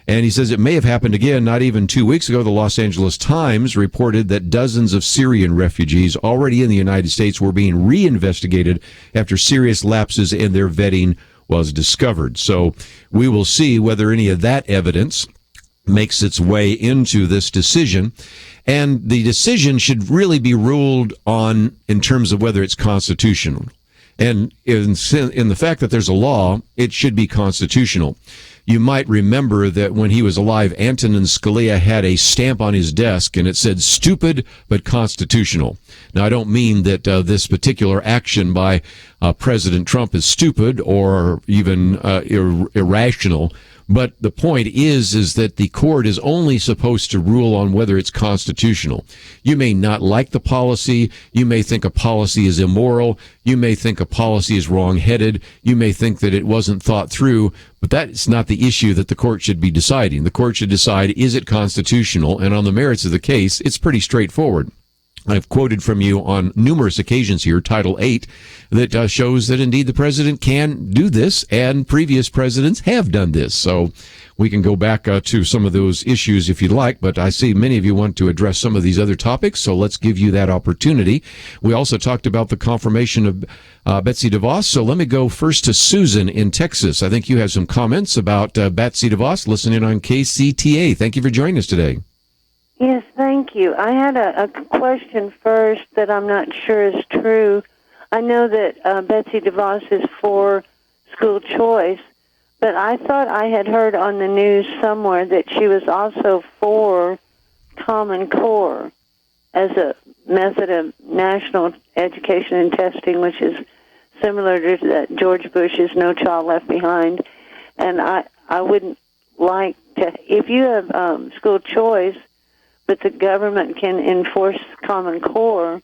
And he says it may have happened again. Not even 2 weeks ago, the Los Angeles Times reported that dozens of Syrian refugees already in the United States were being reinvestigated after serious lapses in their vetting was discovered. So we will see whether any of that evidence makes its way into this decision. And the decision should really be ruled on in terms of whether it's constitutional. And in the fact that there's a law, it should be constitutional. You might remember that when he was alive, Antonin Scalia had a stamp on his desk and it said stupid but constitutional. Now, I don't mean that this particular action by President Trump is stupid or even irrational. But the point is that the court is only supposed to rule on whether it's constitutional. You may not like the policy. You may think a policy is immoral. You may think a policy is wrong-headed. You may think that it wasn't thought through. But that's not the issue that the court should be deciding. The court should decide, is it constitutional? And on the merits of the case, it's pretty straightforward. I've quoted from you on numerous occasions here, Title 8, that shows that indeed the president can do this, and previous presidents have done this. So we can go back to some of those issues if you'd like, but I see many of you want to address some of these other topics, so let's give you that opportunity. We also talked about the confirmation of Betsy DeVos, so let me go first to Susan in Texas. I think you have some comments about Betsy DeVos listening on KCTA. Thank you for joining us today. Yes, thank you. I had a question first that I'm not sure is true. I know that Betsy DeVos is for school choice, but I thought I had heard on the news somewhere that she was also for Common Core as a method of national education and testing, which is similar to George Bush's No Child Left Behind. And I wouldn't like to, if you have school choice, but the government can enforce Common Core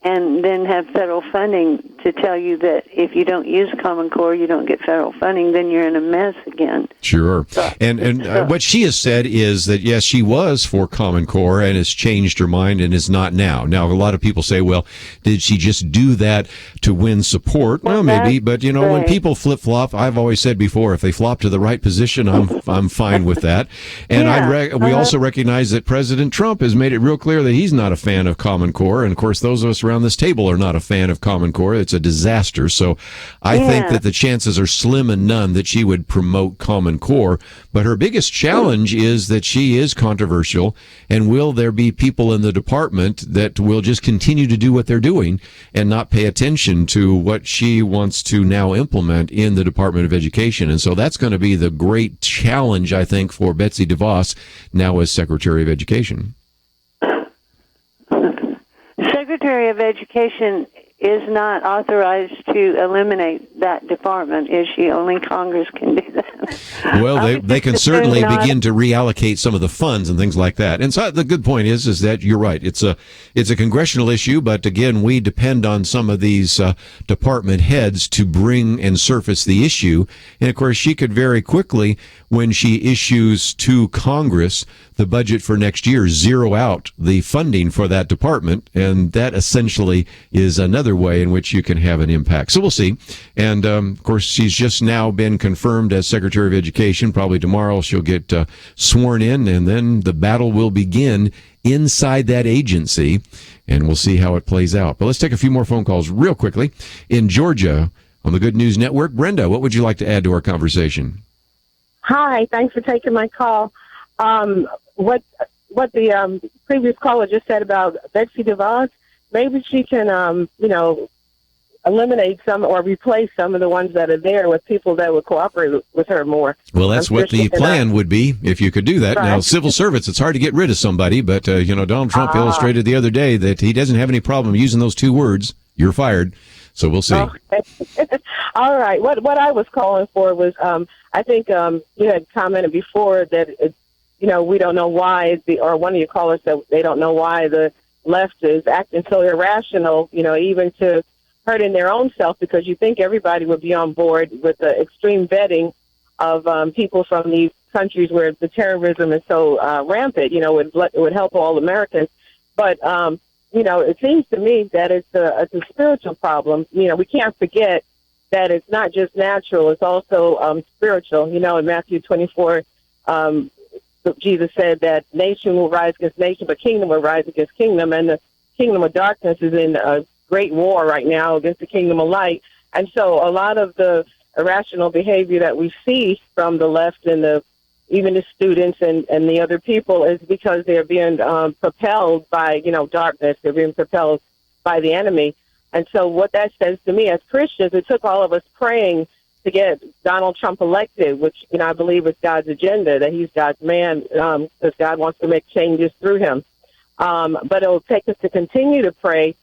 and then have federal funding to tell you that if you don't use Common Core, you don't get federal funding, then you're in a mess again. Sure. And what she has said is that, yes, she was for Common Core and has changed her mind and is not now. Now, a lot of people say, well, did she just do that to win support? Well, maybe, but, you know, when people flip-flop, I've always said before, if they flop to the right position, I'm fine with that. And we also recognize that President Trump has made it real clear that he's not a fan of Common Core. And, of course, those of us around this table are not a fan of Common Core. It's a disaster. So I think that the chances are slim and none that she would promote Common Core. But her biggest challenge is that she is controversial. And will there be people in the department that will just continue to do what they're doing and not pay attention to what she wants to now implement in the Department of Education? And so that's going to be the great challenge, I think, for Betsy DeVos now as Secretary of Education. Secretary of Education is not authorized to eliminate that department, is she? Only Congress can do that. Well, they can certainly begin to reallocate some of the funds and things like that. And so the good point is that you're right. It's a congressional issue, but again, we depend on some of these department heads to bring and surface the issue. And of course, she could very quickly, when she issues to Congress the budget for next year, zero out the funding for that department, and that essentially is another way in which you can have an impact. So we'll see. And of course, she's just now been confirmed as Secretary of Education. Probably tomorrow she'll get sworn in, and then the battle will begin inside that agency, and we'll see how it plays out. But let's take a few more phone calls real quickly. In Georgia, on the Good News Network, Brenda, what would you like to add to our conversation? Hi, thanks for taking my call. What the previous caller just said about Betsy DeVos, maybe she can, eliminate some or replace some of the ones that are there with people that would cooperate with her more. Well, that's what the plan would be if you could do that. Right. Now, civil servants, it's hard to get rid of somebody, but, Donald Trump illustrated the other day that he doesn't have any problem using those two words, "you're fired." So we'll see. Okay. All right. What I was calling for was, I think you had commented before that, we don't know why, or one of your callers said they don't know why the left is acting so irrational, even to hurting their own self, because you think everybody would be on board with the extreme vetting of people from these countries where the terrorism is so rampant, it would help all Americans. But, it seems to me that it's a spiritual problem. We can't forget that it's not just natural, it's also spiritual. In Matthew 24, Jesus said that nation will rise against nation, but kingdom will rise against kingdom, and the kingdom of darkness is in a great war right now against the kingdom of light. And so a lot of the irrational behavior that we see from the left and even the students and the other people is because they're being propelled by, darkness. They're being propelled by the enemy. And so what that says to me as Christians, it took all of us praying to get Donald Trump elected, which, I believe is God's agenda, that he's God's man, because God wants to make changes through him. But it'll take us to continue to pray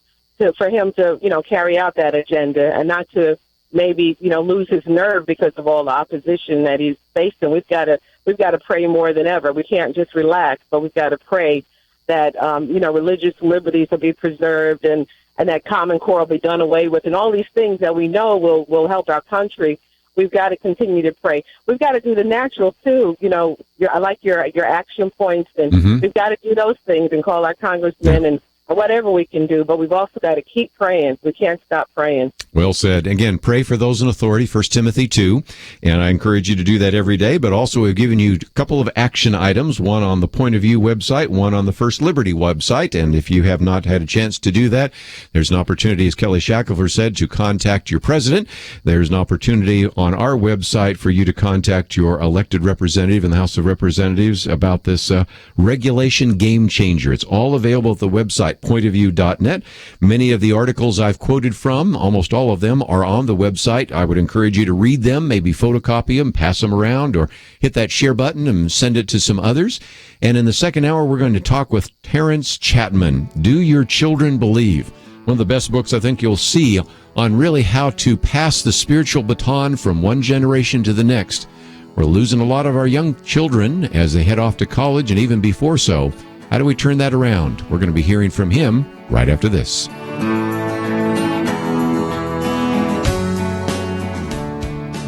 for him to, carry out that agenda and not to maybe, lose his nerve because of all the opposition that he's facing. We've got to pray more than ever. We can't just relax, but we've got to pray that, religious liberties will be preserved and that Common Core will be done away with, and all these things that we know will help our country. We've got to continue to pray. We've got to do the natural too. I like your action points, and we've got to do those things and call our congressmen and whatever we can do, but we've also got to keep praying. We can't stop praying. Well said. Again, pray for those in authority, 1 Timothy 2, and I encourage you to do that every day, but also we've given you a couple of action items, one on the Point of View website, one on the First Liberty website, and if you have not had a chance to do that, there's an opportunity, as Kelly Shackelford said, to contact your president. There's an opportunity on our website for you to contact your elected representative in the House of Representatives about this regulation game changer. It's all available at the website, pointofview.net. Many of the articles I've quoted from, almost all of them, are on the website. I would encourage you to read them, maybe photocopy them, pass them around, or hit that share button and send it to some others. And in the second hour, we're going to talk with Terence Chatmon, Do Your Children Believe? One of the best books I think you'll see on really how to pass the spiritual baton from one generation to the next. We're losing a lot of our young children as they head off to college and even before so. How do we turn that around? We're going to be hearing from him right after this.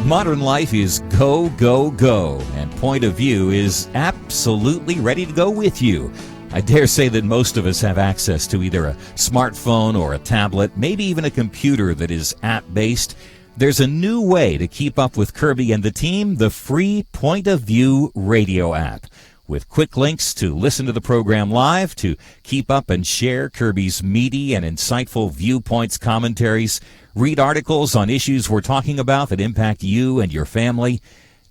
Modern life is go, go, go, and Point of View is absolutely ready to go with you. I dare say that most of us have access to either a smartphone or a tablet, maybe even a computer that is app-based. There's a new way to keep up with Kerby and the team, the free Point of View radio app. With quick links to listen to the program live, to keep up and share Kerby's meaty and insightful viewpoints, commentaries, read articles on issues we're talking about that impact you and your family.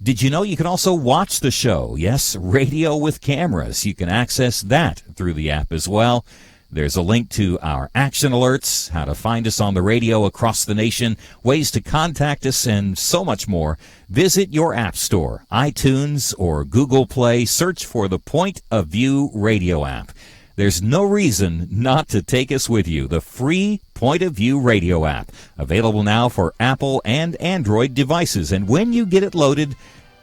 Did you know you can also watch the show? Yes, radio with cameras. You can access that through the app as well. There's a link to our action alerts, how to find us on the radio across the nation, ways to contact us, and so much more. Visit your app store, iTunes or Google Play. Search for the Point of View radio app. there's no reason not to take us with you. The free Point of View radio app, available now for Apple and Android devices. And when you get it loaded,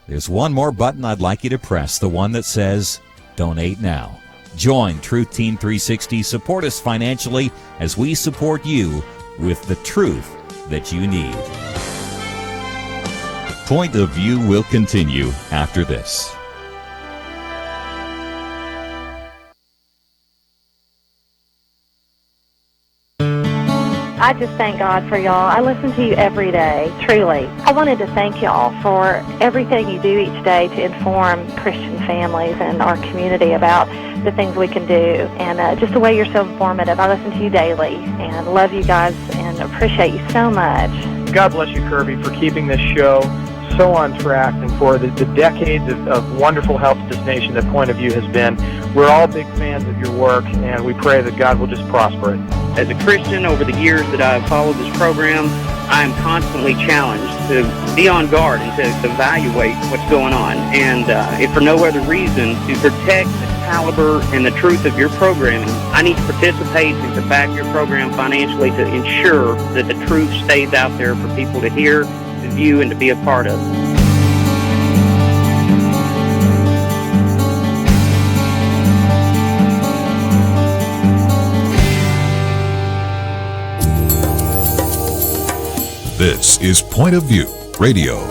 there's one more button I'd like you to press, the one that says Donate Now. Join Truth Team 360. Support us financially as we support you with the truth that you need. Point of View will continue after this. I just thank God for y'all. I listen to you every day, truly. I wanted to thank y'all for everything you do each day to inform Christian families and our community about the things we can do, and just the way you're so informative. I listen to you daily and love you guys and appreciate you so much. God bless you, Kerby, for keeping this show so on track and for the decades of wonderful help to this nation that Point of View has been. We're all big fans of your work, and we pray that God will just prosper it. As a Christian, over the years that I've followed this program, I am constantly challenged to be on guard and to evaluate what's going on. And if for no other reason, to protect the caliber and the truth of your programming, I need to participate and to back your program financially to ensure that the truth stays out there for people to hear, to view, and to be a part of. This is Point of View Radio.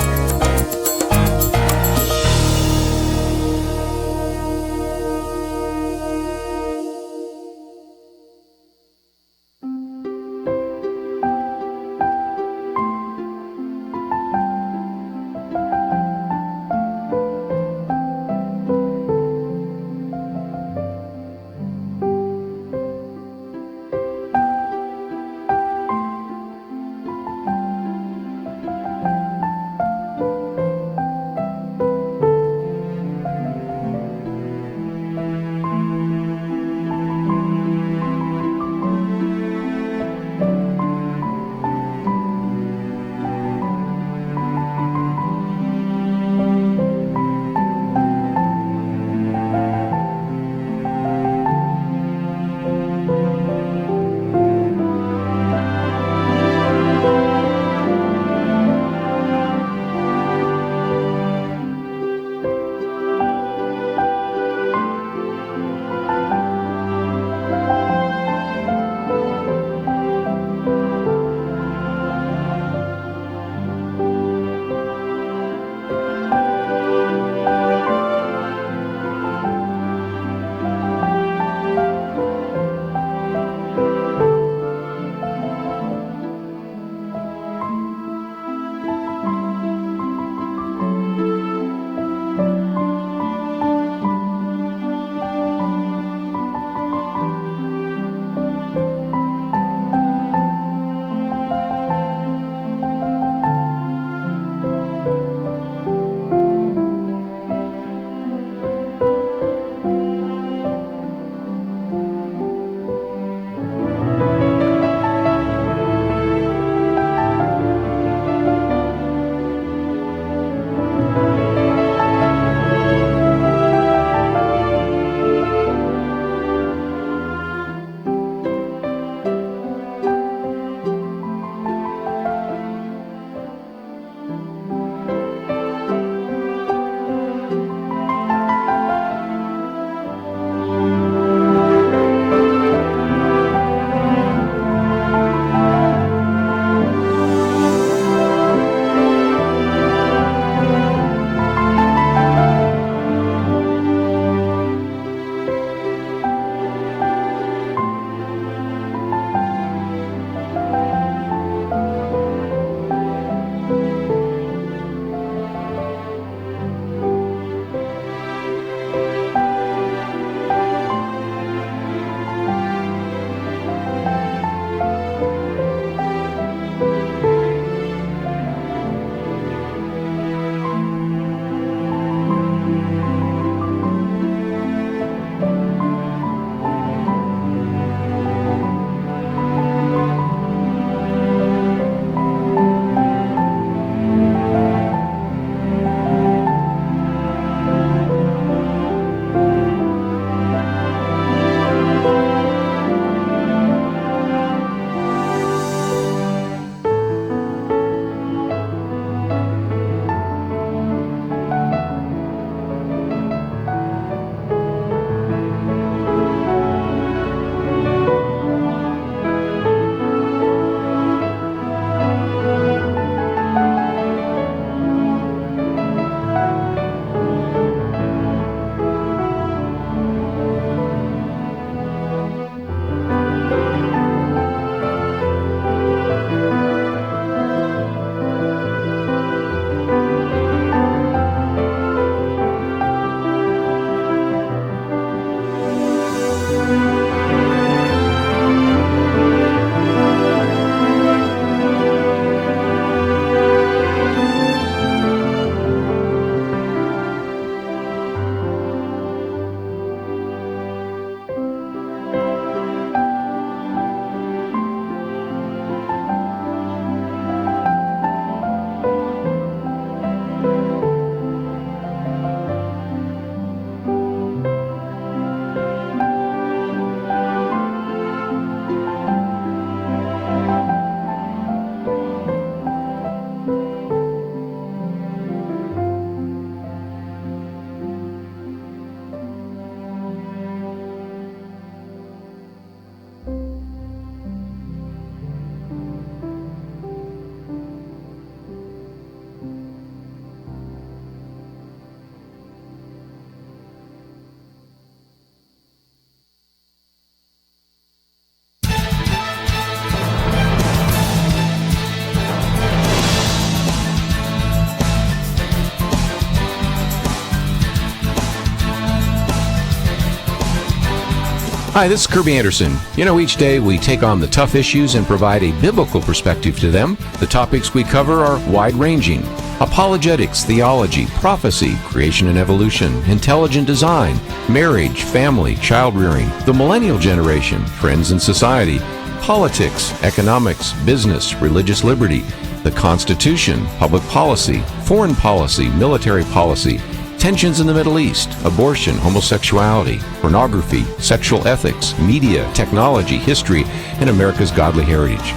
Hi, this is Kerby Anderson. Each day we take on the tough issues and provide a biblical perspective to them. The topics we cover are wide-ranging: apologetics, theology, prophecy, creation and evolution, intelligent design, marriage, family, child-rearing, the millennial generation, trends in society, politics, economics, business, religious liberty, the Constitution, public policy, foreign policy, military policy, tensions in the Middle East, abortion, homosexuality, pornography, sexual ethics, media, technology, history, and America's godly heritage.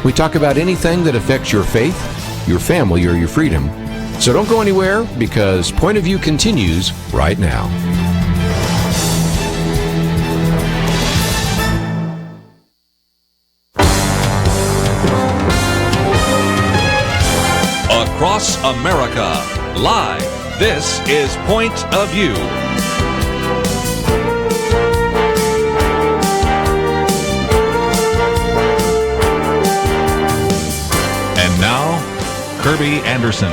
We talk about anything that affects your faith, your family, or your freedom. So don't go anywhere, because Point of View continues right now. Across America, live. This is Point of View. And now, Kerby Anderson.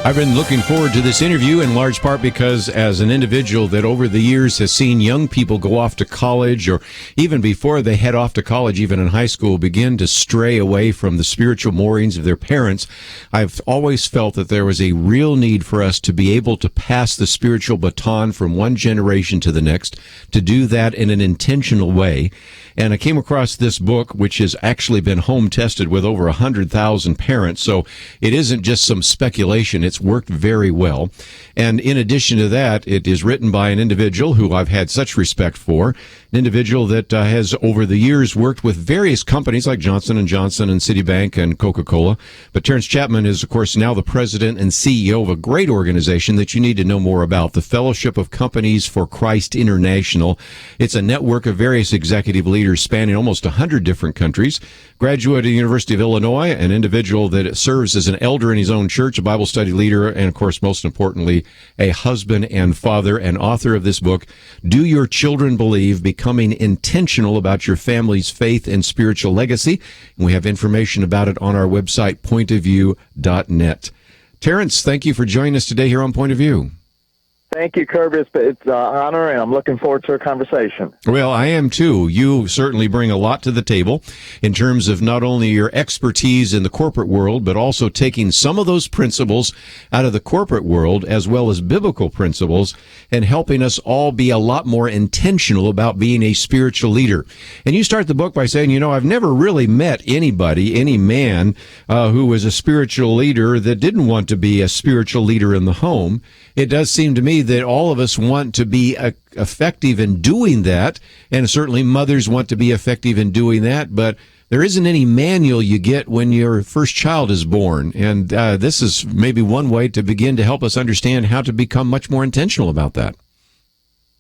I've been looking forward to this interview in large part because, as an individual that over the years has seen young people go off to college, or even before they head off to college, even in high school, begin to stray away from the spiritual moorings of their parents, I've always felt that there was a real need for us to be able to pass the spiritual baton from one generation to the next, to do that in an intentional way. And I came across this book, which has actually been home tested with over 100,000 parents. So it isn't just some speculation. It's worked very well. And in addition to that, it is written by an individual who I've had such respect for, an individual that has over the years worked with various companies like Johnson & Johnson and Citibank and Coca-Cola. But Terence Chatmon is, of course, now the president and CEO of a great organization that you need to know more about, the Fellowship of Companies for Christ International. It's a network of various executive leaders spanning almost 100 different countries. Graduate of the University of Illinois, an individual that serves as an elder in his own church, a Bible study leader, and of course, most importantly, a husband and father, and author of this book, Do Your Children Believe? Becoming Intentional About Your Family's Faith and Spiritual Legacy. And we have information about it on our website, pointofview.net. Terence, thank you for joining us today here on Point of View. Thank you, Kerby. It's an honor, and I'm looking forward to a conversation. Well, I am too. You certainly bring a lot to the table in terms of not only your expertise in the corporate world, but also taking some of those principles out of the corporate world, as well as biblical principles, and helping us all be a lot more intentional about being a spiritual leader. And you start the book by saying, I've never really met anybody, any man, who was a spiritual leader that didn't want to be a spiritual leader in the home. It does seem to me that all of us want to be effective in doing that, and certainly mothers want to be effective in doing that, but there isn't any manual you get when your first child is born, and this is maybe one way to begin to help us understand how to become much more intentional about that.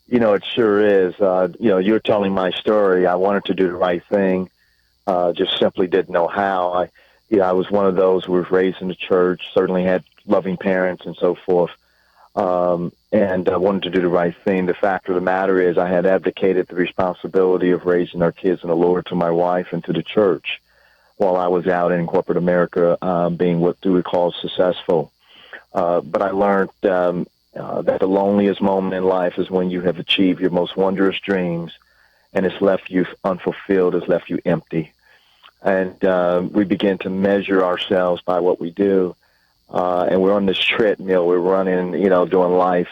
It sure is. You're telling my story. I wanted to do the right thing, just simply didn't know how. I was one of those who was raised in the church, certainly had loving parents and so forth. And I wanted to do the right thing. The fact of the matter is I had abdicated the responsibility of raising our kids in the Lord to my wife and to the church while I was out in corporate America, being what we call successful. But I learned that the loneliest moment in life is when you have achieved your most wondrous dreams and it's left you unfulfilled, it's left you empty. And we begin to measure ourselves by what we do. And we're on this treadmill, we're running, doing life,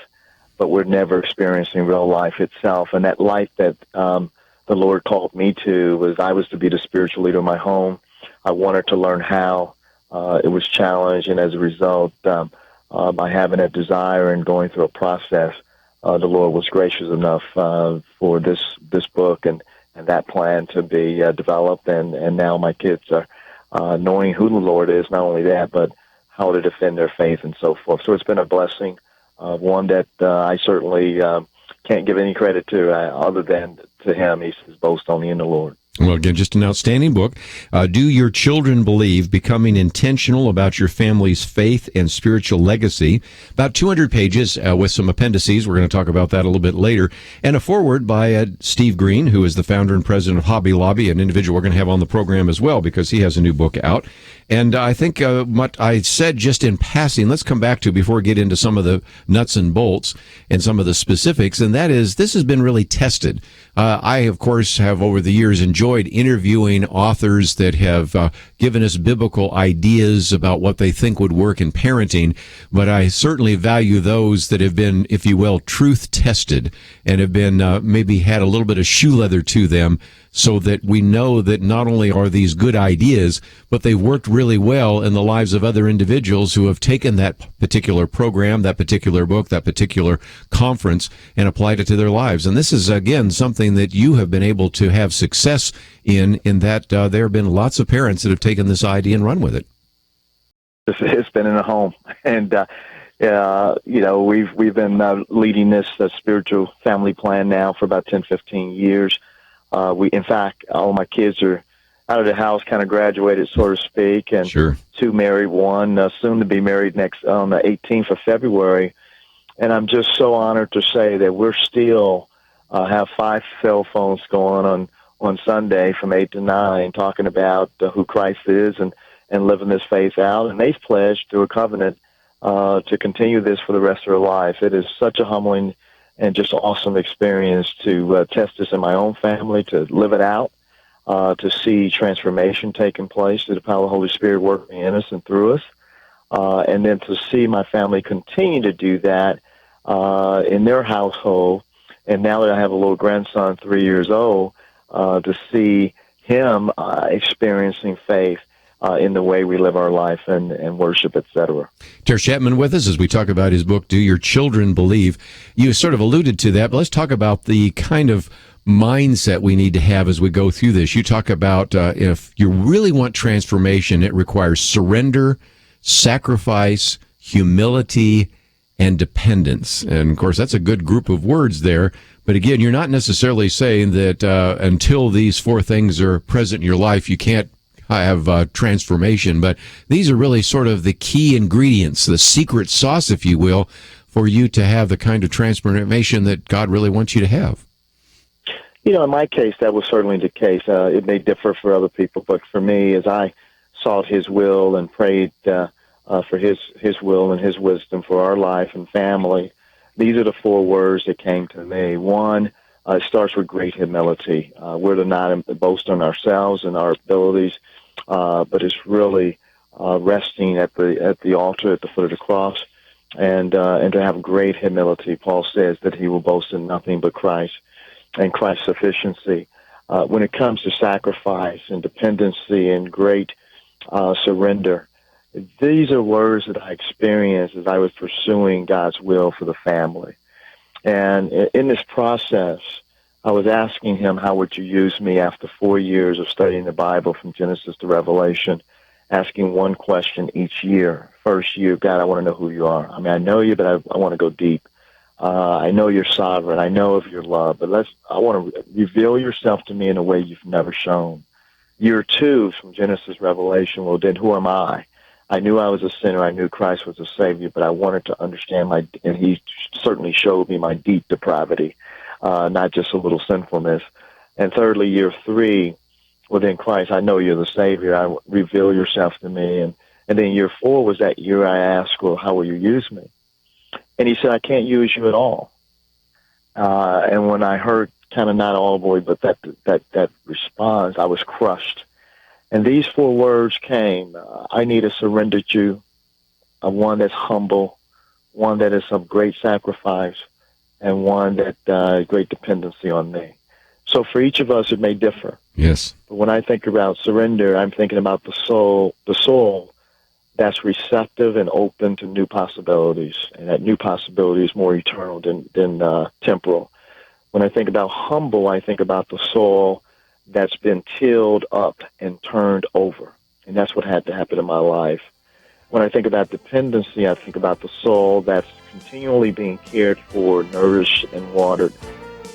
but we're never experiencing real life itself. And that life that the Lord called me to I was to be the spiritual leader of my home. I wanted to learn how. It was challenged, and as a result, by having a desire and going through a process, the Lord was gracious enough for this book and that plan to be developed. And now my kids are knowing who the Lord is, not only that, but how to defend their faith and so forth. So it's been a blessing, one that I certainly can't give any credit to other than to him. He says, boast only in the Lord. Well, again, just an outstanding book. Do Your Children Believe? Becoming Intentional About Your Family's Faith and Spiritual Legacy. About 200 pages with some appendices. We're going to talk about that a little bit later. And a foreword by Steve Green, who is the founder and president of Hobby Lobby, an individual we're going to have on the program as well because he has a new book out. And I think what I said just in passing, let's come back to before we get into some of the nuts and bolts and some of the specifics, and that is this has been really tested. I, of course, have over the years enjoyed interviewing authors that have given us biblical ideas about what they think would work in parenting, but I certainly value those that have been, if you will, truth tested and have been maybe had a little bit of shoe leather to them, so that we know that not only are these good ideas, but they've worked really well in the lives of other individuals who have taken that particular program, that particular book, that particular conference, and applied it to their lives. And this is, again, something that you have been able to have success in that there have been lots of parents that have taken this idea and run with it. It's been in the home. And, we've been leading this spiritual family plan now for about 10, 15 years. In fact, all my kids are out of the house, kind of graduated, so to speak, and Sure. 2 married, one soon to be married next on the 18th of February. And I'm just so honored to say that we're still have 5 cell phones going on Sunday from 8 to 9, talking about who Christ is and living this faith out. And they've pledged through a covenant to continue this for the rest of their life. It is such a humbling and just awesome experience to test this in my own family, to live it out, to see transformation taking place through the power of the Holy Spirit working in us and through us, and then to see my family continue to do that in their household. And now that I have a little grandson, 3 years old, to see him experiencing faith in the way we live our life and worship, etc. Terence Chatmon with us as we talk about his book, Do Your Children Believe? You sort of alluded to that, but let's talk about the kind of mindset we need to have as we go through this. You talk about if you really want transformation, it requires surrender, sacrifice, humility, and dependence. And, of course, that's a good group of words there. But, again, you're not necessarily saying that until these 4 things are present in your life, you can't have transformation, but these are really sort of the key ingredients, the secret sauce, if you will, for you to have the kind of transformation that God really wants you to have. In my case, that was certainly the case. It may differ for other people, but for me, as I sought His will and prayed for His will and His wisdom for our life and family, these are the 4 words that came to me. One, it starts with great humility. We're to not boast on ourselves and our abilities, but it's really resting at the altar at the foot of the cross, and to have great humility. Paul says that he will boast in nothing but Christ and Christ's sufficiency. When it comes to sacrifice and dependency and great surrender, these are words that I experienced as I was pursuing God's will for the family. And in this process, I was asking Him, how would you use me after 4 years of studying the Bible from Genesis to Revelation, asking one question each year. First year, God, I want to know who you are. I mean, I know you, but I want to go deep. I know you're sovereign. I know of your love, but I want to reveal yourself to me in a way you've never shown. Year 2 from Genesis Revelation, well, then who am I? I knew I was a sinner. I knew Christ was a Savior, but I wanted to understand and He certainly showed me my deep depravity, not just a little sinfulness. And thirdly, year 3, within Christ, I know you're the Savior. I reveal yourself to me. And then year 4 was that year I asked, well, how will you use me? And He said, I can't use you at all. And when I heard kind of not audibly, but that response, I was crushed. And these 4 words came. I need a surrendered you, one that's humble, one that is of great sacrifice, and one that great dependency on me. So for each of us, it may differ. Yes. But when I think about surrender, I'm thinking about the soul that's receptive and open to new possibilities. And that new possibility is more eternal than temporal. When I think about humble, I think about the soul that's been tilled up and turned over. And that's what had to happen in my life. When I think about dependency, I think about the soul that's continually being cared for, nourished, and watered.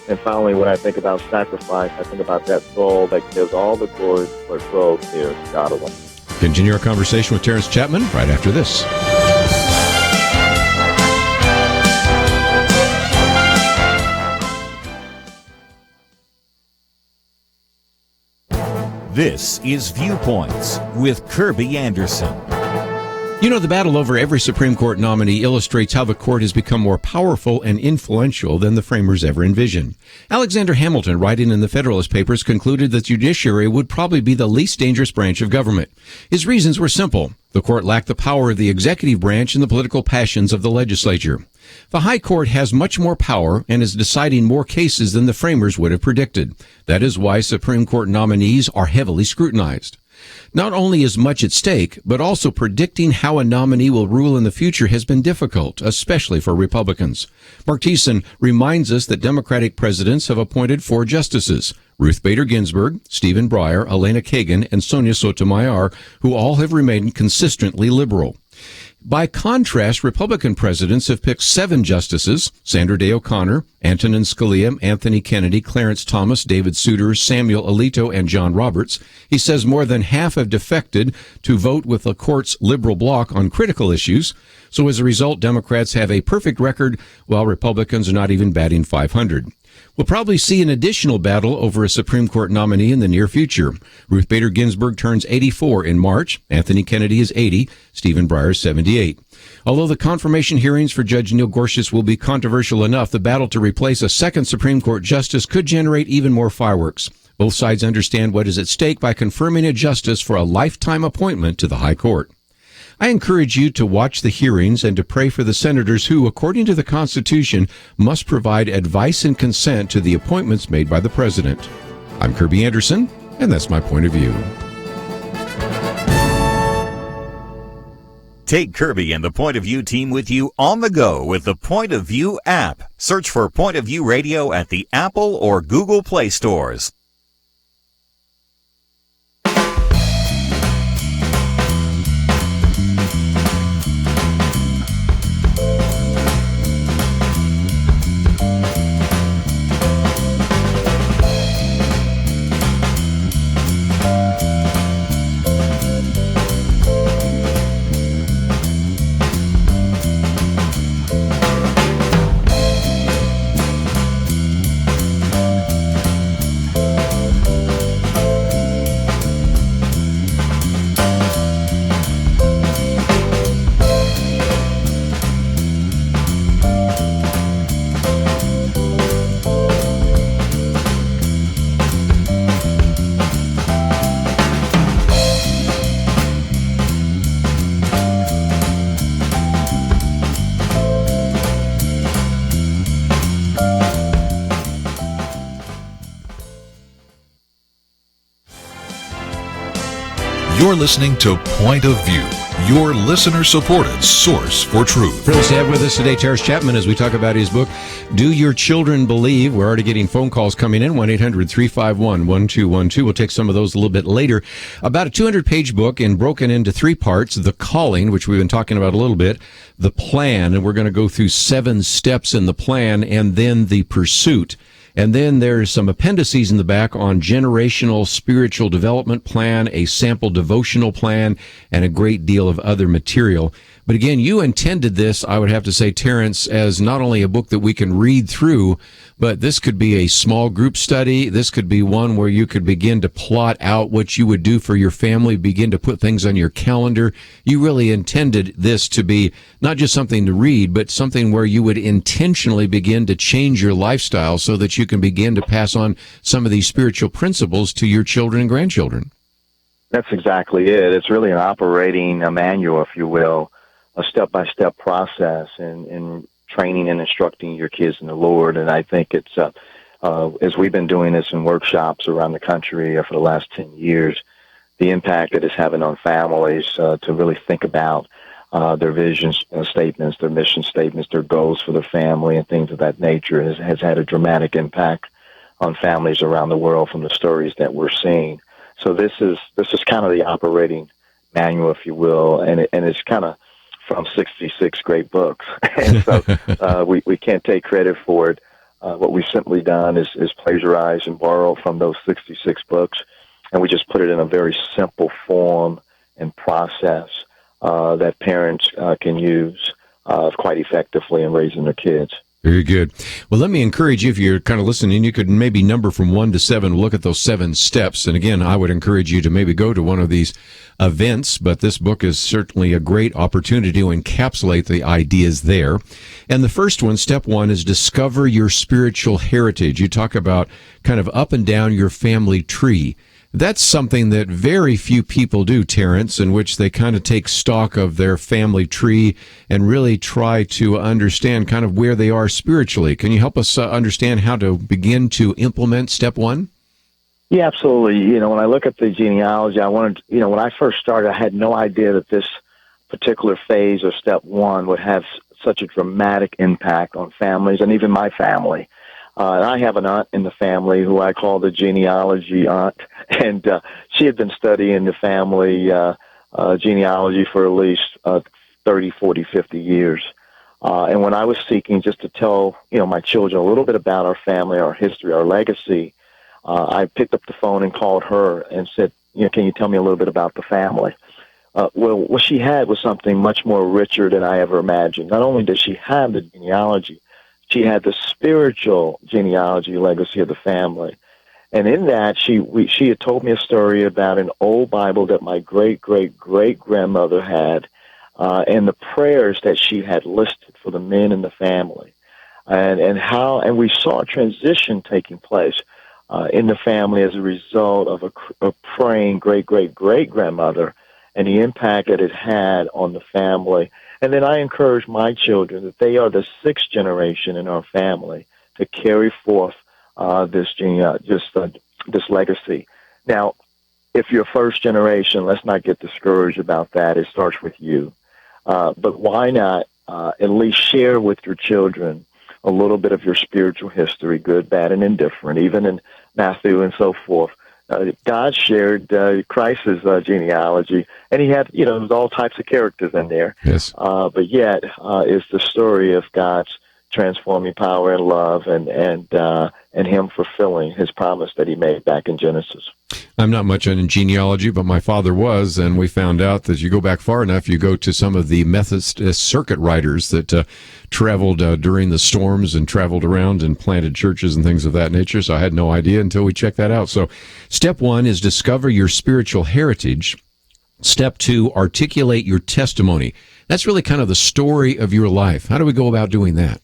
And finally, when I think about sacrifice, I think about that soul that gives all the glory for its soul to God alone. Continue our conversation with Terence Chatmon right after this. This is Viewpoints with Kerby Anderson. You know, the battle over every Supreme Court nominee illustrates how the court has become more powerful and influential than the framers ever envisioned. Alexander Hamilton, writing in the Federalist Papers, concluded that the judiciary would probably be the least dangerous branch of government. His reasons were simple. The court lacked the power of the executive branch and the political passions of the legislature. The High Court has much more power and is deciding more cases than the framers would have predicted. That is why Supreme Court nominees are heavily scrutinized. Not only is much at stake, but also predicting how a nominee will rule in the future has been difficult, especially for Republicans. Mark Thiessen reminds us that Democratic presidents have appointed 4 justices: Ruth Bader Ginsburg, Stephen Breyer, Elena Kagan, and Sonia Sotomayor, who all have remained consistently liberal. By contrast, Republican presidents have picked 7 justices: Sandra Day O'Connor, Antonin Scalia, Anthony Kennedy, Clarence Thomas, David Souter, Samuel Alito, and John Roberts. He says more than half have defected to vote with the court's liberal bloc on critical issues. So as a result, Democrats have a perfect record, while Republicans are not even batting 500. We'll probably see an additional battle over a Supreme Court nominee in the near future. Ruth Bader Ginsburg turns 84 in March. Anthony Kennedy is 80. Stephen Breyer is 78. Although the confirmation hearings for Judge Neil Gorsuch will be controversial enough, the battle to replace a second Supreme Court justice could generate even more fireworks. Both sides understand what is at stake by confirming a justice for a lifetime appointment to the High Court. I encourage you to watch the hearings and to pray for the senators who, according to the Constitution, must provide advice and consent to the appointments made by the president. I'm Kerby Anderson, and that's my point of view. Take Kerby and the Point of View team with you on the go with the Point of View app. Search for Point of View Radio at the Apple or Google Play stores. You're listening to Point of View, your listener-supported source for truth. Privileged to have with us today Terence Chatmon as we talk about his book, Do Your Children Believe? We're already getting phone calls coming in, 1-800-351-1212. We'll take some of those a little bit later. About a 200-page book and broken into 3 parts: the calling, which we've been talking about a little bit, the plan, and we're going to go through 7 steps in the plan, and then the pursuit. And then there's some appendices in the back on generational spiritual development plan, a sample devotional plan, and a great deal of other material. But again, you intended this, I would have to say, Terence, as not only a book that we can read through, but this could be a small group study. This could be one where you could begin to plot out what you would do for your family, begin to put things on your calendar. You really intended this to be not just something to read, but something where you would intentionally begin to change your lifestyle so that you can begin to pass on some of these spiritual principles to your children and grandchildren. That's exactly it. It's really an operating manual, if you will, a step-by-step process in training and instructing your kids in the Lord. And I think it's, as we've been doing this in workshops around the country for the last 10 years, the impact that it's having on families to really think about their vision statements, their mission statements, their goals for their family, and things of that nature has had a dramatic impact on families around the world from the stories that we're seeing. So this is kind of the operating manual, if you will, and it's kind of from 66 great books. And so we can't take credit for it. What we've simply done is plagiarize and borrow from those 66 books, and we just put it in a very simple form and process that parents can use quite effectively in raising their kids. Very good. Well, let me encourage you, if you're kind of listening, you could maybe number from 1 to 7, look at those 7 steps. And again, I would encourage you to maybe go to one of these events, but this book is certainly a great opportunity to encapsulate the ideas there. And the first one, step 1, is discover your spiritual heritage. You talk about kind of up and down your family tree. That's something that very few people do, Terence, in which they kind of take stock of their family tree and really try to understand kind of where they are spiritually. Can you help us understand how to begin to implement step 1? Yeah, absolutely. When I look at the genealogy, when I first started, I had no idea that this particular phase of step 1 would have such a dramatic impact on families and even my family. And I have an aunt in the family who I call the genealogy aunt, and she had been studying the family genealogy for at least 30, 40, 50 years. And when I was seeking just to tell, my children a little bit about our family, our history, our legacy, I picked up the phone and called her and said, can you tell me a little bit about the family? Well, what she had was something much more richer than I ever imagined. Not only did she have the genealogy, she had the spiritual genealogy legacy of the family. And in that, she had told me a story about an old Bible that my great-great-great-grandmother had, and the prayers that she had listed for the men in the family. And we saw a transition taking place in the family as a result of a praying great-great-great-grandmother and the impact that it had on the family. And then I encourage my children that they are the 6th generation in our family to carry forth this legacy. Now, if you're first generation, let's not get discouraged about that. It starts with you. But why not at least share with your children a little bit of your spiritual history, good, bad, and indifferent, even in Matthew and so forth. God shared Christ's genealogy, and he had, there's all types of characters in there. Yes. But yet, it's the story of God's transforming power and love, and him fulfilling his promise that he made back in Genesis. I'm not much on genealogy, but my father was, and we found out that you go back far enough, you go to some of the Methodist circuit riders that traveled during the storms and traveled around and planted churches and things of that nature, so I had no idea until we checked that out. So step 1 is discover your spiritual heritage. Step 2, articulate your testimony. That's really kind of the story of your life. How do we go about doing that?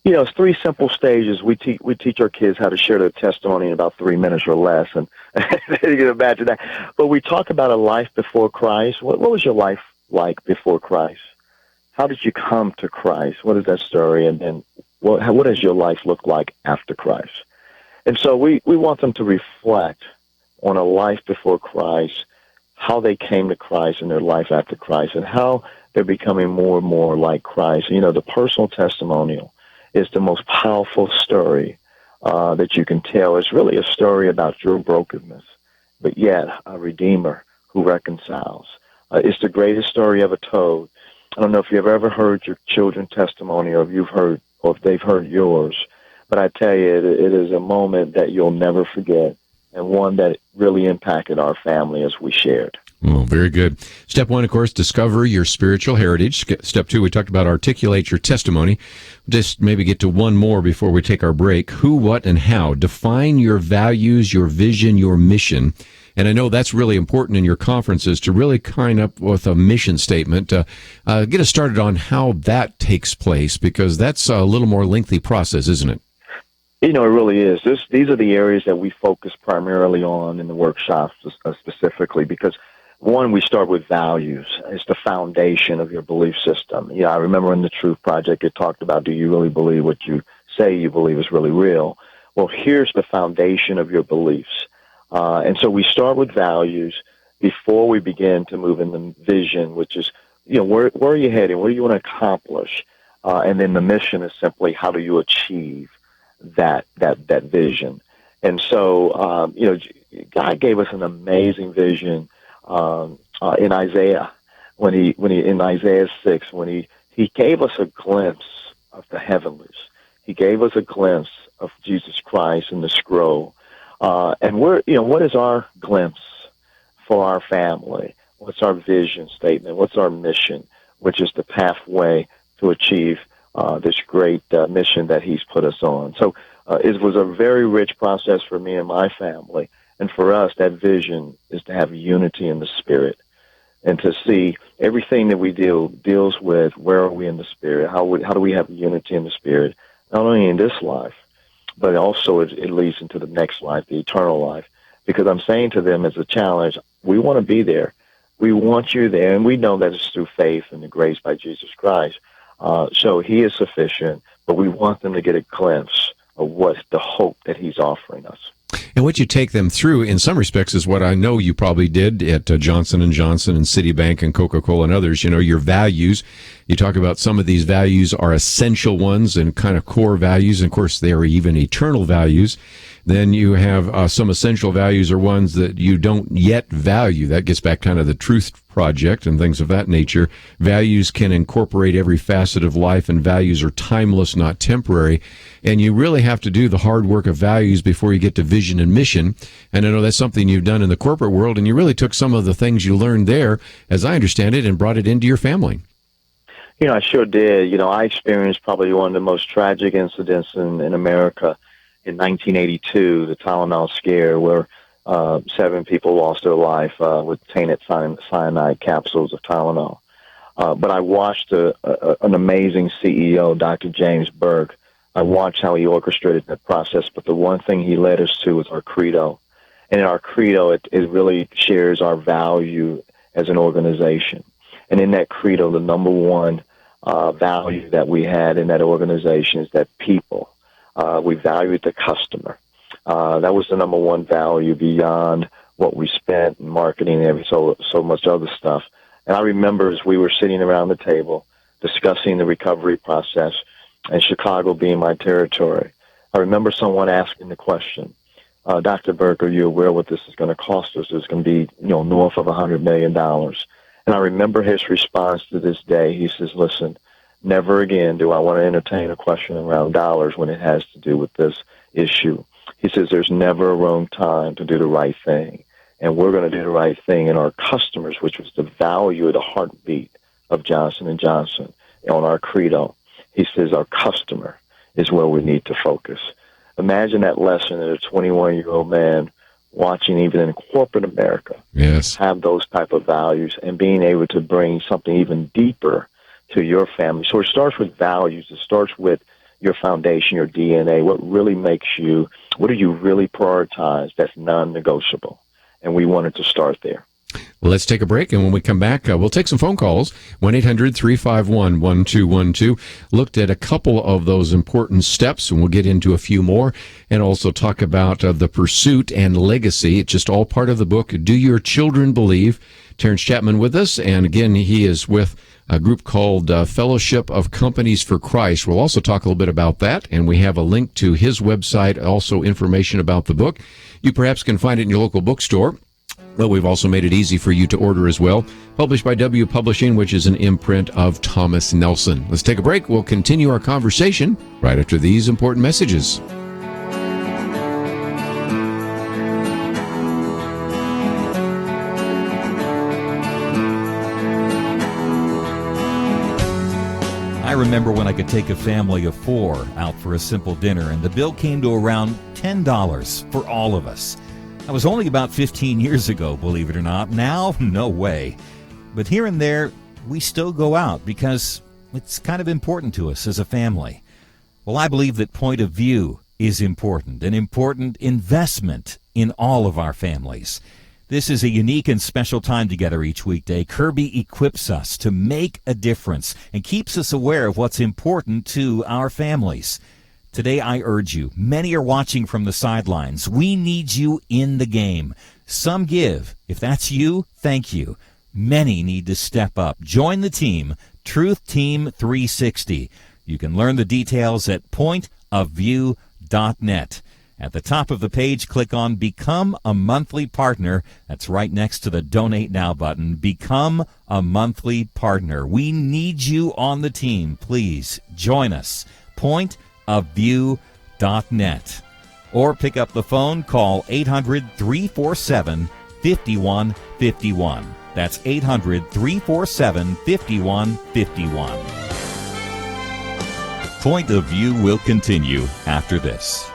It's 3 simple stages. We teach our kids how to share their testimony in about 3 minutes or less, and you can imagine that. But we talk about a life before Christ. What was your life like before Christ? How did you come to Christ? What is that story? And then what does your life look like after Christ? And so we want them to reflect on a life before Christ, how they came to Christ and their life after Christ, and how they're becoming more and more like Christ. The personal testimonial is the most powerful story that you can tell. It's really a story about your brokenness, but yet a Redeemer who reconciles. It's the greatest story ever told. I don't know if you've ever heard your children's testimony, or if they've heard yours, but I tell you, it is a moment that you'll never forget, and one that really impacted our family as we shared. Oh, very good. Step 1, of course, discover your spiritual heritage. Step 2, we talked about articulate your testimony. Just maybe get to one more before we take our break. Who, what, and how. Define your values, your vision, your mission. And I know that's really important in your conferences to really kind up with a mission statement. Get us started on how that takes place, because that's a little more lengthy process, isn't it? It really is. These are the areas that we focus primarily on in the workshops specifically, because one, we start with values. It's the foundation of your belief system. I remember in the Truth Project, it talked about, do you really believe what you say you believe is really real? Well, here's the foundation of your beliefs. And so we start with values before we begin to move in the vision, which is, where are you heading? What do you want to accomplish? And then the mission is simply, how do you achieve that vision? And so, God gave us an amazing vision in Isaiah, when he in Isaiah 6, when he gave us a glimpse of the heavenlies. He gave us a glimpse of Jesus Christ in the scroll. And what is our glimpse for our family? What's our vision statement? What's our mission, which is the pathway to achieve this great mission that he's put us on? So it was a very rich process for me and my family. And for us, that vision is to have unity in the spirit and to see everything that we deals with, where are we in the spirit? How do we have unity in the spirit? Not only in this life, but also it leads into the next life, the eternal life. Because I'm saying to them as a challenge, we want to be there. We want you there, and we know that it's through faith and the grace by Jesus Christ. So he is sufficient, but we want them to get a glimpse of what's the hope that he's offering us. And what you take them through, in some respects, is what I know you probably did at Johnson & Johnson and Citibank and Coca-Cola and others. You know, your values. You talk about some of these values are essential ones and kind of core values. And, of course, they are even eternal values. Then you have some essential values are ones that you don't yet value. That gets back kind of the Truth Project and things of that nature. Values can incorporate every facet of life, and values are timeless, not temporary. And you really have to do the hard work of values before you get to vision and mission. And I know that's something you've done in the corporate world, and you really took some of the things you learned there, as I understand it, and brought it into your family. You know, I sure did. You know, I experienced probably one of the most tragic incidents in America in 1982, the Tylenol scare, where 7 people lost their life with tainted cyanide capsules of Tylenol. But I watched an amazing CEO, Dr. James Burke. I watched how he orchestrated that process, but the one thing he led us to was our credo. And in our credo, it really shares our value as an organization. And in that credo, the number one value that we had in that organization is that people. We valued the customer. That was the number one value beyond what we spent in marketing and so much other stuff. And I remember as we were sitting around the table discussing the recovery process, and Chicago being my territory, I remember someone asking the question, Dr. Burke, are you aware what this is going to cost us? It's going to be, north of $100 million. And I remember his response to this day. He says, listen, never again do I want to entertain a question around dollars when it has to do with this issue. He says there's never a wrong time to do the right thing. And we're going to do the right thing in our customers, which was the value of the heartbeat of Johnson & Johnson on our credo. He says our customer is where we need to focus. Imagine that lesson that a 21-year-old man watching even in corporate America have those type of values and being able to bring something even deeper to your family. So it starts with values. It starts with your foundation, your DNA, what really makes you, what do you really prioritize that's non-negotiable? And we wanted to start there. Well, let's take a break, and when we come back, we'll take some phone calls. 1-800-351-1212. Looked at a couple of those important steps, and we'll get into a few more, and also talk about the pursuit and legacy. It's just all part of the book, Do Your Children Believe? Terence Chatmon with us, and again, he is with a group called Fellowship of Companies for Christ. We'll also talk a little bit about that, and we have a link to his website, also information about the book. You perhaps can find it in your local bookstore. Well, we've also made it easy for you to order as well. Published by W Publishing, which is an imprint of Thomas Nelson. Let's take a break. We'll continue our conversation right after these important messages. I remember when I could take a family of 4 out for a simple dinner, and the bill came to around $10 for all of us. That was only about 15 years ago, believe it or not. Now, no way. But here and there, we still go out because it's kind of important to us as a family. Well, I believe that point of view is important, an important investment in all of our families. This is a unique and special time together each weekday. Kerby equips us to make a difference and keeps us aware of what's important to our families. Today, I urge you, many are watching from the sidelines. We need you in the game. Some give. If that's you, thank you. Many need to step up. Join the team, Truth Team 360. You can learn the details at pointofview.net. At the top of the page, click on Become a Monthly Partner. That's right next to the Donate Now button. Become a monthly partner. We need you on the team. Please join us. pointofview.net. pointofview.net. Or pick up the phone, call 800-347-5151. That's 800-347-5151. Point of View will continue after this.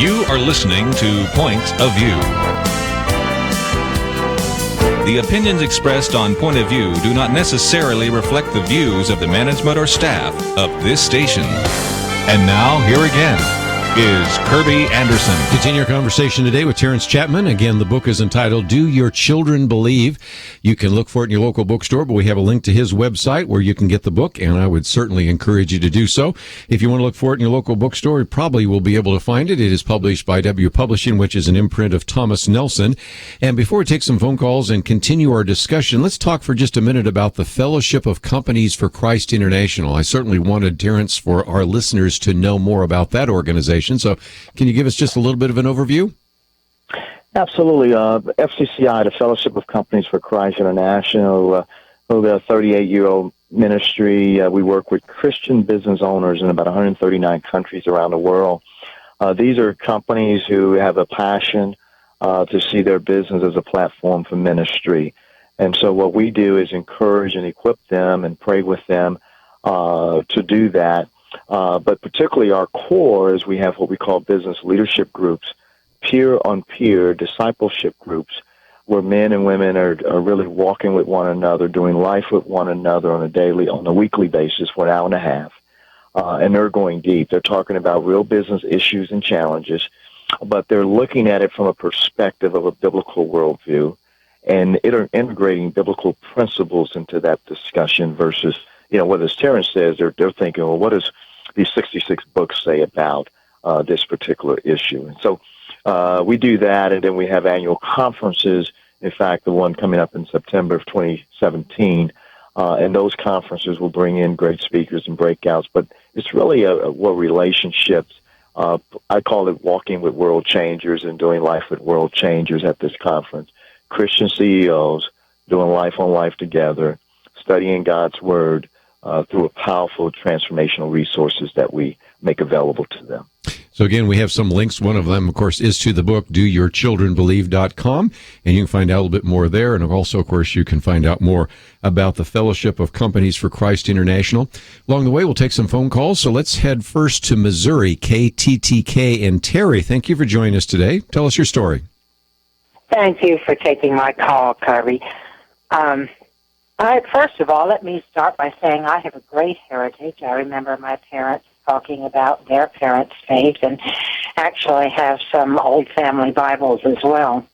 You are listening to Point of View. The opinions expressed on Point of View do not necessarily reflect the views of the management or staff of this station. And now, here again is Kerby Anderson. Continue our conversation today with Terence Chatmon. Again, the book is entitled Do Your Children Believe? You can look for it in your local bookstore, but we have a link to his website where you can get the book, and I would certainly encourage you to do so. If you want to look for it in your local bookstore, you probably will be able to find it. It is published by W Publishing, which is an imprint of Thomas Nelson. And before we take some phone calls and continue our discussion, let's talk for just a minute about the Fellowship of Companies for Christ International. I certainly wanted, Terence, for our listeners to know more about that organization. So can you give us just a little bit of an overview? Absolutely. FCCI, the Fellowship of Companies for Christ International, we're a 38-year-old ministry. We work with Christian business owners in about 139 countries around the world. These are companies who have a passion to see their business as a platform for ministry. And so what we do is encourage and equip them and pray with them to do that. But particularly our core is we have what we call business leadership groups, peer-on-peer discipleship groups, where men and women are really walking with one another, doing life with one another on a weekly basis for an hour and a half. And they're going deep. They're talking about real business issues and challenges, but they're looking at it from a perspective of a biblical worldview and integrating biblical principles into that discussion versus, what as Terence says, they're thinking, well, what does these 66 books say about this particular issue? And so we do that, and then we have annual conferences. In fact, the one coming up in September of 2017, and those conferences will bring in great speakers and breakouts. But it's really what relationships. I call it walking with world changers and doing life with world changers at this conference. Christian CEOs doing life on life together, studying God's Word through a powerful transformational resources that we make available to them. So again, we have some links. One of them, of course, is to the book, doyourchildrenbelieve.com, and you can find out a little bit more there. And also, of course, you can find out more about the Fellowship of Companies for Christ International. Along the way, we'll take some phone calls. So let's head first to Missouri, KTTK, and Terry. Thank you for joining us today. Tell us your story. Thank you for taking my call, Kerby. First of all, let me start by saying I have a great heritage. I remember my parents talking about their parents' faith and actually have some old family Bibles as well.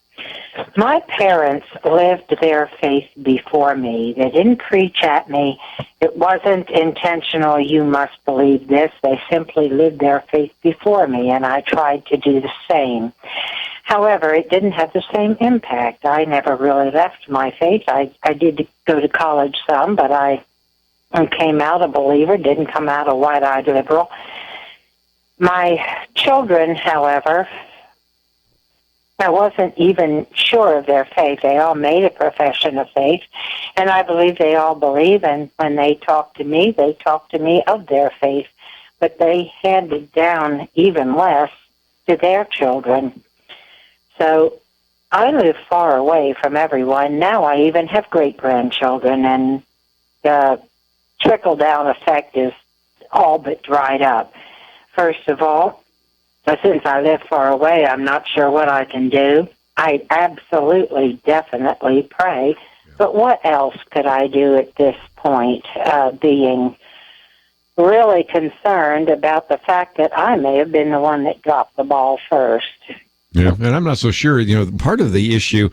My parents lived their faith before me. They didn't preach at me. It wasn't intentional, you must believe this. They simply lived their faith before me, and I tried to do the same. However, it didn't have the same impact. I never really left my faith. I did go to college some, but I came out a believer, didn't come out a wide-eyed liberal. My children, however, I wasn't even sure of their faith. They all made a profession of faith, and I believe they all believe, and when they talk to me, they talk to me of their faith, but they handed down even less to their children. So I live far away from everyone. Now I even have great-grandchildren, and the trickle-down effect is all but dried up. First of all, since I live far away, I'm not sure what I can do. I absolutely, definitely pray. But what else could I do at this point, being really concerned about the fact that I may have been the one that dropped the ball first? Yeah, and I'm not so sure. Part of the issue,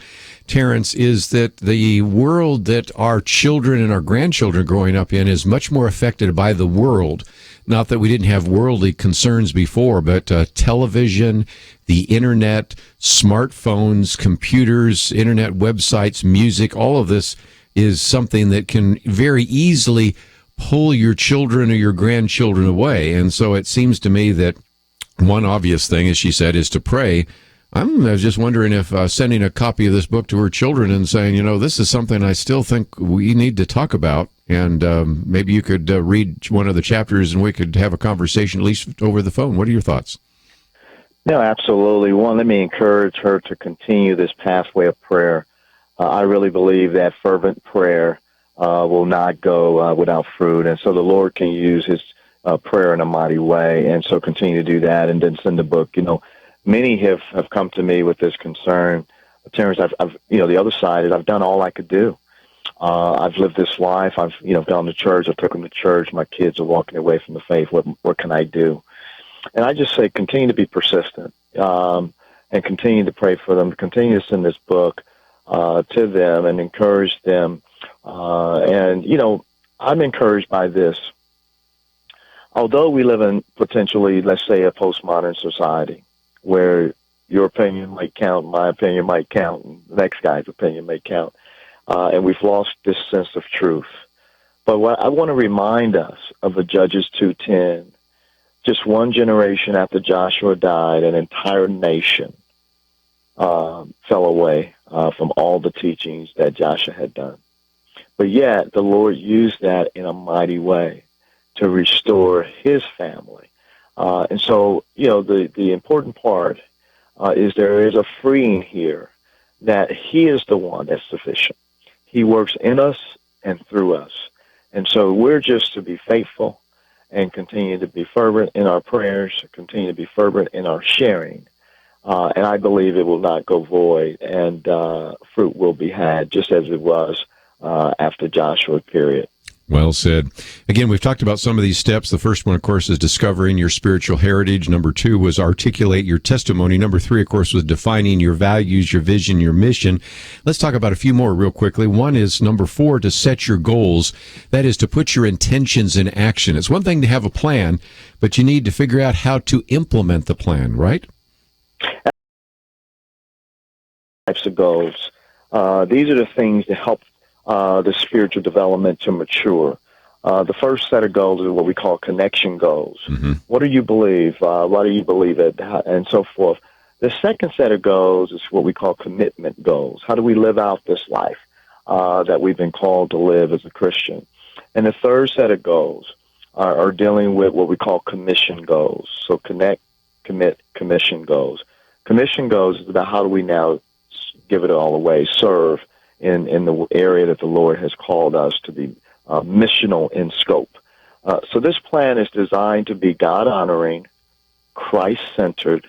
Terence, is that the world that our children and our grandchildren are growing up in is much more affected by the world. Not that we didn't have worldly concerns before, but television, the internet, smartphones, computers, internet websites, music, all of this is something that can very easily pull your children or your grandchildren away. And so it seems to me that one obvious thing, as she said, is to pray. I was just wondering if sending a copy of this book to her children and saying, this is something I still think we need to talk about, and maybe you could read one of the chapters and we could have a conversation, at least over the phone. What are your thoughts? No, absolutely. One, let me encourage her to continue this pathway of prayer. I really believe that fervent prayer will not go without fruit, and so the Lord can use his prayer in a mighty way, and so continue to do that, and then send the book. Many have come to me with this concern. Terence, I've the other side is I've done all I could do. I've lived this life. I've gone to church. I took them to church. My kids are walking away from the faith. What can I do? And I just say continue to be persistent and continue to pray for them, continue to send this book to them and encourage them. And, you know, I'm encouraged by this. Although we live in potentially, let's say, a postmodern society where your opinion might count, my opinion might count, and the next guy's opinion may count, and we've lost this sense of truth. But what I want to remind us of the Judges 2:10. Just one generation after Joshua died, an entire nation fell away from all the teachings that Joshua had done. But yet, the Lord used that in a mighty way to restore his family. And so, you know, the important part is there is a freeing here that he is the one that's sufficient. He works in us and through us. And so we're just to be faithful and continue to be fervent in our prayers, continue to be fervent in our sharing. And I believe it will not go void, and fruit will be had, just as it was after Joshua, period. Well said. Again, we've talked about some of these steps. The first one, of course, is discovering your spiritual heritage. Number 2 was articulate your testimony. Number 3, of course, was defining your values, your vision, your mission. Let's talk about a few more real quickly. One is number 4, to set your goals. That is to put your intentions in action. It's one thing to have a plan, but you need to figure out how to implement the plan, right? Types of goals. These are the things that help the spiritual development to mature. The first set of goals is what we call connection goals. Mm-hmm. What do you believe? Why do you believe it? And so forth. The second set of goals is what we call commitment goals. How do we live out this life that we've been called to live as a Christian? And the third set of goals are dealing with what we call commission goals. So connect, commit, commission goals. Commission goals is about how do we now give it all away, serve in the area that the Lord has called us to be missional in scope. So this plan is designed to be God-honoring, Christ-centered,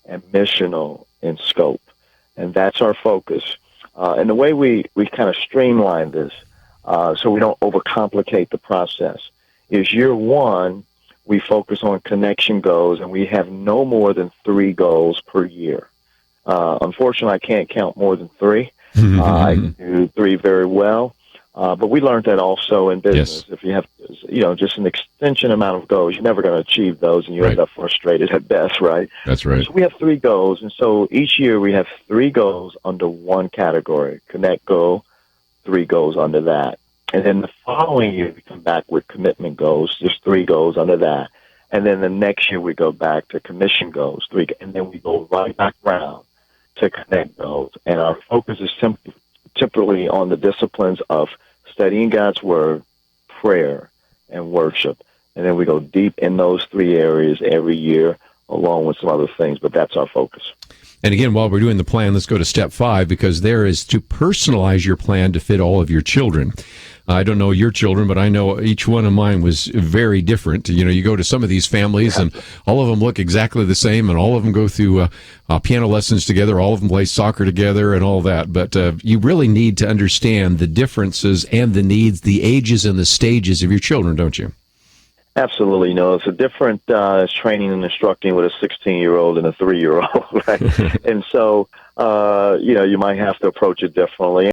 and missional in scope. And that's our focus. And the way we kind of streamline this so we don't overcomplicate the process is year 1, we focus on connection goals, and we have no more than 3 goals per year. Unfortunately, I can't count more than 3. I can do 3 very well. But we learned that also in business. Yes. If you have, just an extension amount of goals, you're never going to achieve those, and you end up frustrated at best, right? That's right. So we have 3 goals, and so each year we have 3 goals under one category. Connect goal, 3 goals under that. And then the following year we come back with commitment goals, just 3 goals under that. And then the next year we go back to commission goals, 3, and then we go right back around to connect goals. And our focus is typically on the disciplines of studying God's Word, prayer, and worship. And then we go deep in those 3 areas every year, along with some other things, but that's our focus. And again, while we're doing the plan, let's go to step 5, because there is to personalize your plan to fit all of your children. I don't know your children, but I know each one of mine was very different. You go to some of these families and all of them look exactly the same, and all of them go through piano lessons together, all of them play soccer together and all that. But you really need to understand the differences and the needs, the ages and the stages of your children, don't you? Absolutely. It's a different training and instructing with a 16-year-old and a 3-year-old, right? And so, you might have to approach it differently.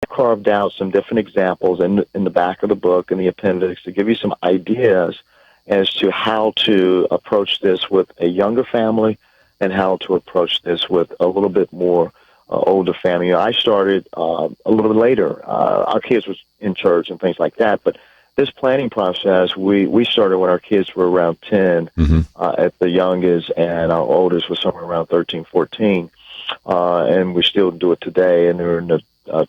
Carved out some different examples in the back of the book and the appendix to give you some ideas as to how to approach this with a younger family and how to approach this with a little bit more older family. I started a little bit later. Our kids was in church and things like that, but this planning process, we started when our kids were around 10 at the youngest, and our oldest was somewhere around 13, 14, and we still do it today, and they're in the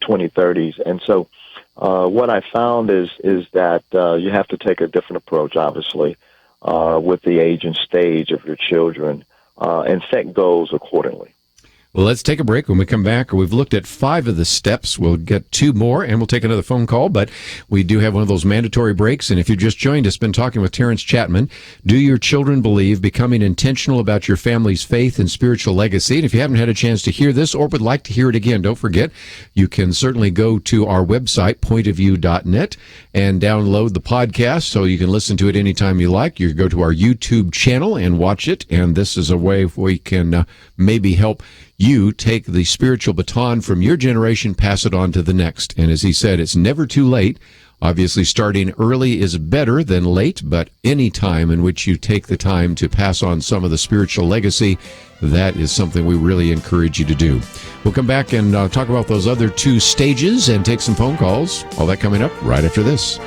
20, 30s. And so what I found is that you have to take a different approach, obviously, with the age and stage of your children, and set goals accordingly. Well, let's take a break. When we come back, we've looked at 5 of the steps. We'll get 2 more, and we'll take another phone call, but we do have one of those mandatory breaks. And if you just joined us, been talking with Terence Chatmon. Do your children believe? Becoming intentional about your family's faith and spiritual legacy. And if you haven't had a chance to hear this or would like to hear it again, don't forget, you can certainly go to our website, pointofview.net, and download the podcast so you can listen to it anytime you like. You go to our YouTube channel and watch it, and this is a way we can maybe help you take the spiritual baton from your generation, pass it on to the next. And as he said, it's never too late. Obviously, starting early is better than late, but any time in which you take the time to pass on some of the spiritual legacy, that is something we really encourage you to do. We'll come back and talk about those other 2 stages and take some phone calls. All that coming up right after this.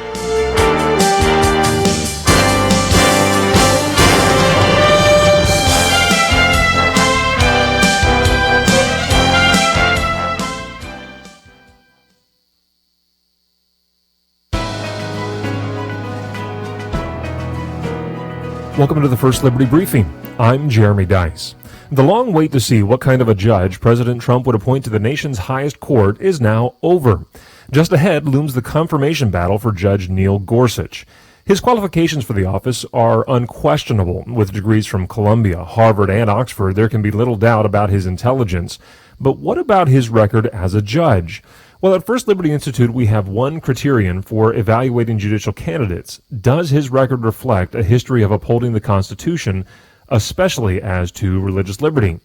Welcome to the First Liberty Briefing. I'm Jeremy Dice. The long wait to see what kind of a judge President Trump would appoint to the nation's highest court is now over. Just ahead looms the confirmation battle for Judge Neil Gorsuch. His qualifications for the office are unquestionable. With degrees from Columbia, Harvard, and Oxford, there can be little doubt about his intelligence. But what about his record as a judge? Well, at First Liberty Institute, we have one criterion for evaluating judicial candidates. Does his record reflect a history of upholding the Constitution, especially as to religious liberty?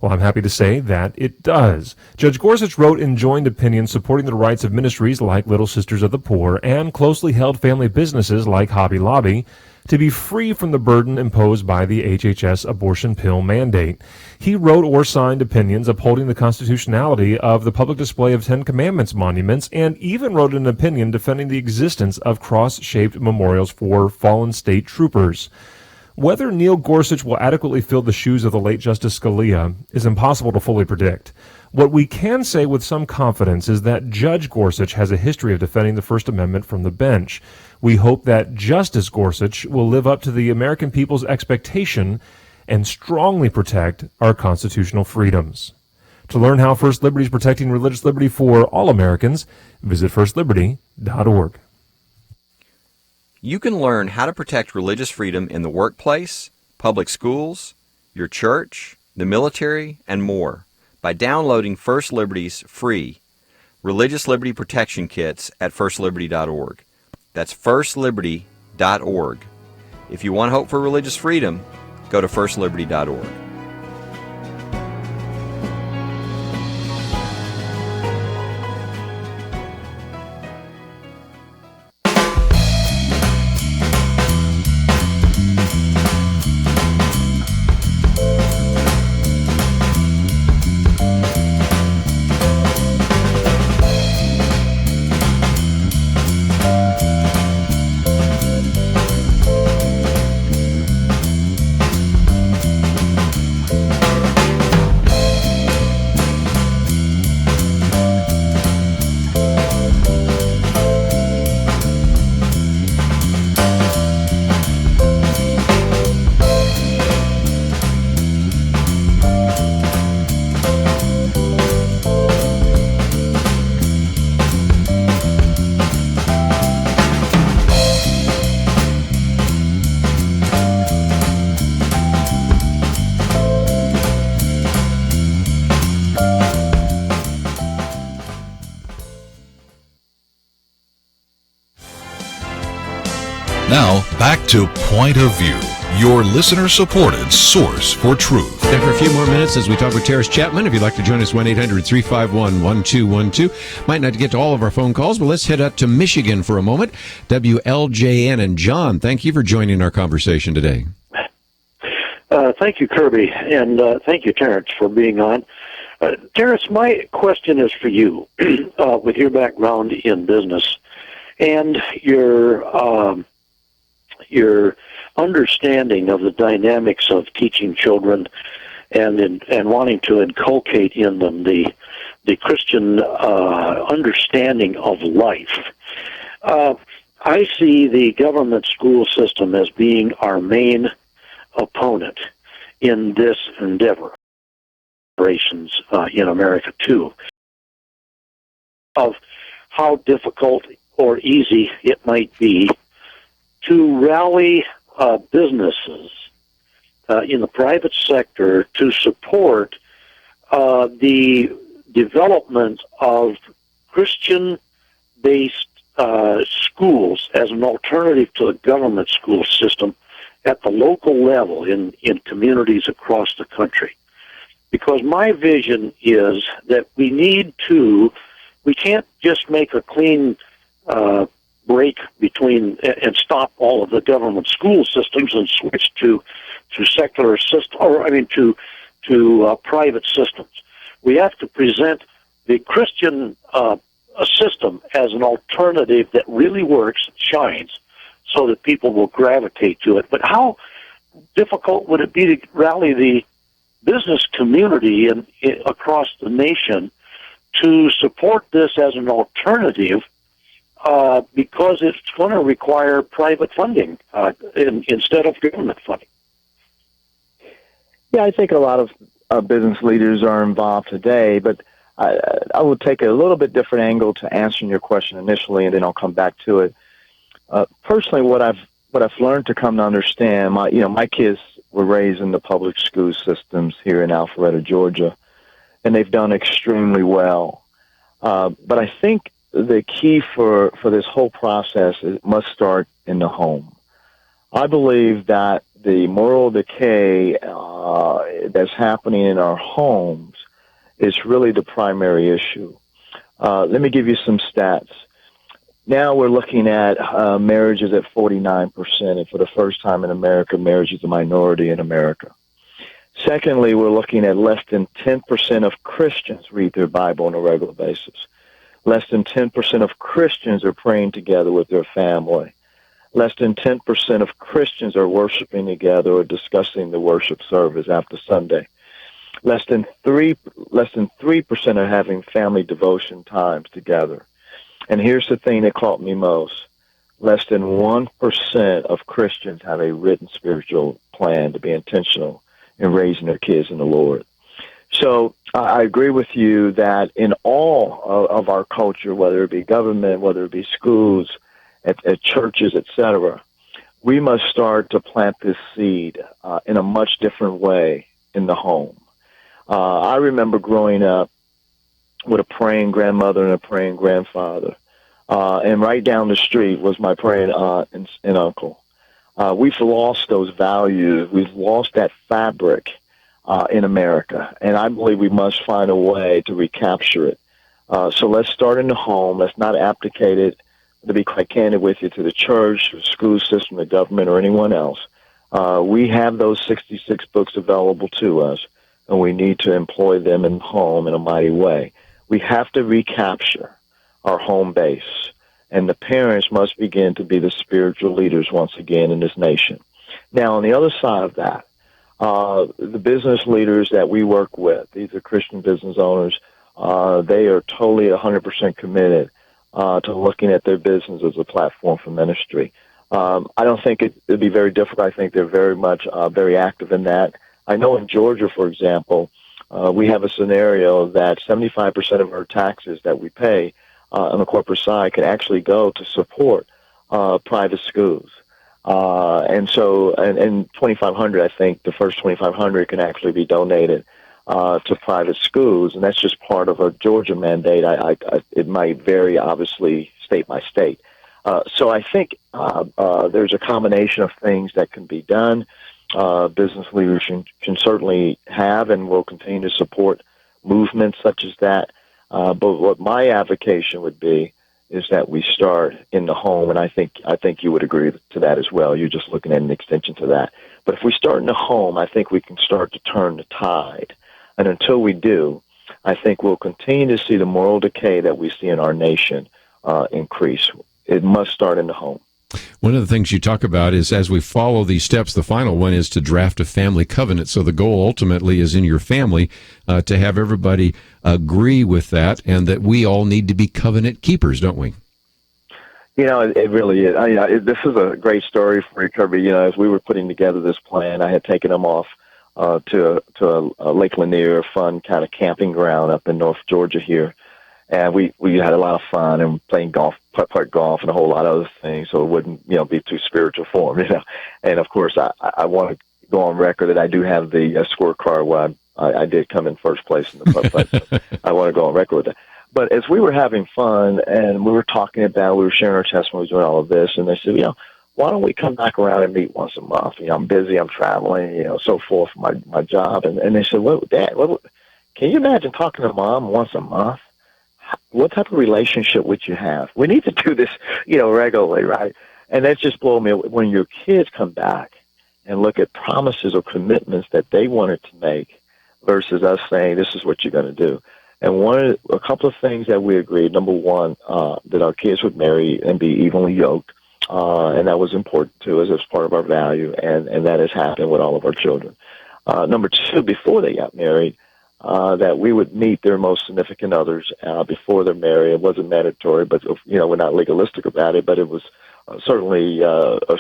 Well, I'm happy to say that it does. Judge Gorsuch wrote enjoined opinions supporting the rights of ministries like Little Sisters of the Poor and closely held family businesses like Hobby Lobby to be free from the burden imposed by the HHS abortion pill mandate. He wrote or signed opinions upholding the constitutionality of the public display of 10 Commandments monuments, and even wrote an opinion defending the existence of cross-shaped memorials for fallen state troopers. Whether Neil Gorsuch will adequately fill the shoes of the late Justice Scalia is impossible to fully predict. What we can say with some confidence is that Judge Gorsuch has a history of defending the First Amendment from the bench. We hope that Justice Gorsuch will live up to the American people's expectation and strongly protect our constitutional freedoms. To learn how First Liberty is protecting religious liberty for all Americans, visit firstliberty.org. You can learn how to protect religious freedom in the workplace, public schools, your church, the military, and more by downloading First Liberty's free Religious Liberty Protection Kits at firstliberty.org. That's firstliberty.org. If you want hope for religious freedom, go to firstliberty.org. Now, back to Point of View, your listener-supported source for truth. And for a few more minutes as we talk with Terence Chatmon. If you'd like to join us, 1-800-351-1212. Might not get to all of our phone calls, but let's head up to Michigan for a moment. WLJN and John, thank you for joining our conversation today. Thank you, Kerby, and thank you, Terence, for being on. Terence, my question is for you, with your background in business and your understanding of the dynamics of teaching children and wanting to inculcate in them the Christian understanding of life. I see the government school system as being our main opponent in this endeavor. operations in America too, of how difficult or easy it might be to rally businesses in the private sector to support the development of Christian-based schools as an alternative to the government school system at the local level in communities across the country. Because my vision is that we can't just make a clean break between and stop all of the government school systems and switch to secular system, to private systems. We have to present the Christian system as an alternative that really works, shines, so that people will gravitate to it. But how difficult would it be to rally the business community across the nation to support this as an alternative, because it's going to require private funding instead of government funding? Yeah, I think a lot of business leaders are involved today, but I will take a little bit different angle to answering your question initially, and then I'll come back to it. Personally, what I've learned to come to understand, my kids were raised in the public school systems here in Alpharetta, Georgia, and they've done extremely well. But I think the key for this whole process must start in the home. I believe that the moral decay that's happening in our homes is really the primary issue. Let me give you some stats. Now we're looking at marriages at 49%, and for the first time in America, marriage is a minority in America. Secondly, we're looking at less than 10% of Christians read their Bible on a regular basis. Less than 10% of Christians are praying together with their family. Less than 10% of Christians are worshiping together or discussing the worship service after Sunday. Less than 3% are having family devotion times together. And here's the thing that caught me most. Less than 1% of Christians have a written spiritual plan to be intentional in raising their kids in the Lord. So I agree with you that in all of our culture, whether it be government, whether it be schools, at churches, etc., we must start to plant this seed in a much different way in the home. I remember growing up with a praying grandmother and a praying grandfather. And right down the street was my praying aunt and uncle. We've lost those values. We've lost that fabric in America. And I believe we must find a way to recapture it. So let's start in the home. Let's not abdicate it, to be quite candid with you, to the church, the school system, the government, or anyone else. We have those 66 books available to us, and we need to employ them in the home in a mighty way. We have to recapture our home base, and the parents must begin to be the spiritual leaders once again in this nation. Now, on the other side of that, the business leaders that we work with, these are Christian business owners, they are totally 100% committed to looking at their business as a platform for ministry. I don't think it'd be very difficult. I think they're very much very active in that. I know in Georgia, for example, we have a scenario that 75% of our taxes that we pay on the corporate side can actually go to support private schools. And so, and 2,500, I think the first 2,500 can actually be donated to private schools, and that's just part of a Georgia mandate. It might vary, obviously, state by state. So I think there's a combination of things that can be done. Business leaders can certainly have and will continue to support movements such as that. But what my advocation would be is that we start in the home, and I think you would agree to that as well. You're just looking at an extension to that. But if we start in the home, I think we can start to turn the tide. And until we do, I think we'll continue to see the moral decay that we see in our nation increase. It must start in the home. One of the things you talk about is, as we follow these steps, the final one is to draft a family covenant. So the goal ultimately is in your family to have everybody agree with that, and that we all need to be covenant keepers, don't we? You know, it really is. This is a great story for you, Kerby. You know, as we were putting together this plan, I had taken them off to a Lake Lanier fun kind of camping ground up in North Georgia here. And we had a lot of fun and playing golf, putt golf, and a whole lot of other things. So it wouldn't, be too spiritual for them, And of course, I want to go on record that I do have the scorecard where I did come in first place in the putt. So I want to go on record with that. But as we were having fun and we were talking about, we were sharing our testimonies doing all of this, and they said, why don't we come back around and meet once a month? I'm busy, I'm traveling, so forth, my job. And they said, Dad, can you imagine talking to Mom once a month? What type of relationship would you have? We need to do this, regularly, right? And that's just blowing me away. When your kids come back and look at promises or commitments that they wanted to make versus us saying, this is what you're going to do. And a couple of things that we agreed, number one, that our kids would marry and be evenly yoked. And that was important to us as part of our value. And that has happened with all of our children. Number two, before they got married, that we would meet their most significant others before they're married. It wasn't mandatory, but we're not legalistic about it. But it was certainly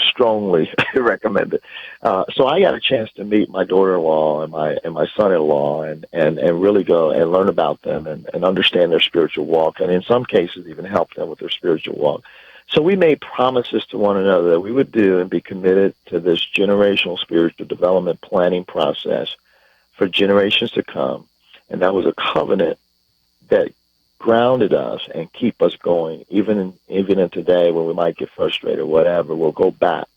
strongly recommended. So I got a chance to meet my daughter-in-law and my son-in-law, and really go and learn about them and understand their spiritual walk, and in some cases even help them with their spiritual walk. So we made promises to one another that we would do and be committed to this generational spiritual development planning process for generations to come. And that was a covenant that grounded us and keep us going. Even in today when we might get frustrated or whatever, we'll go back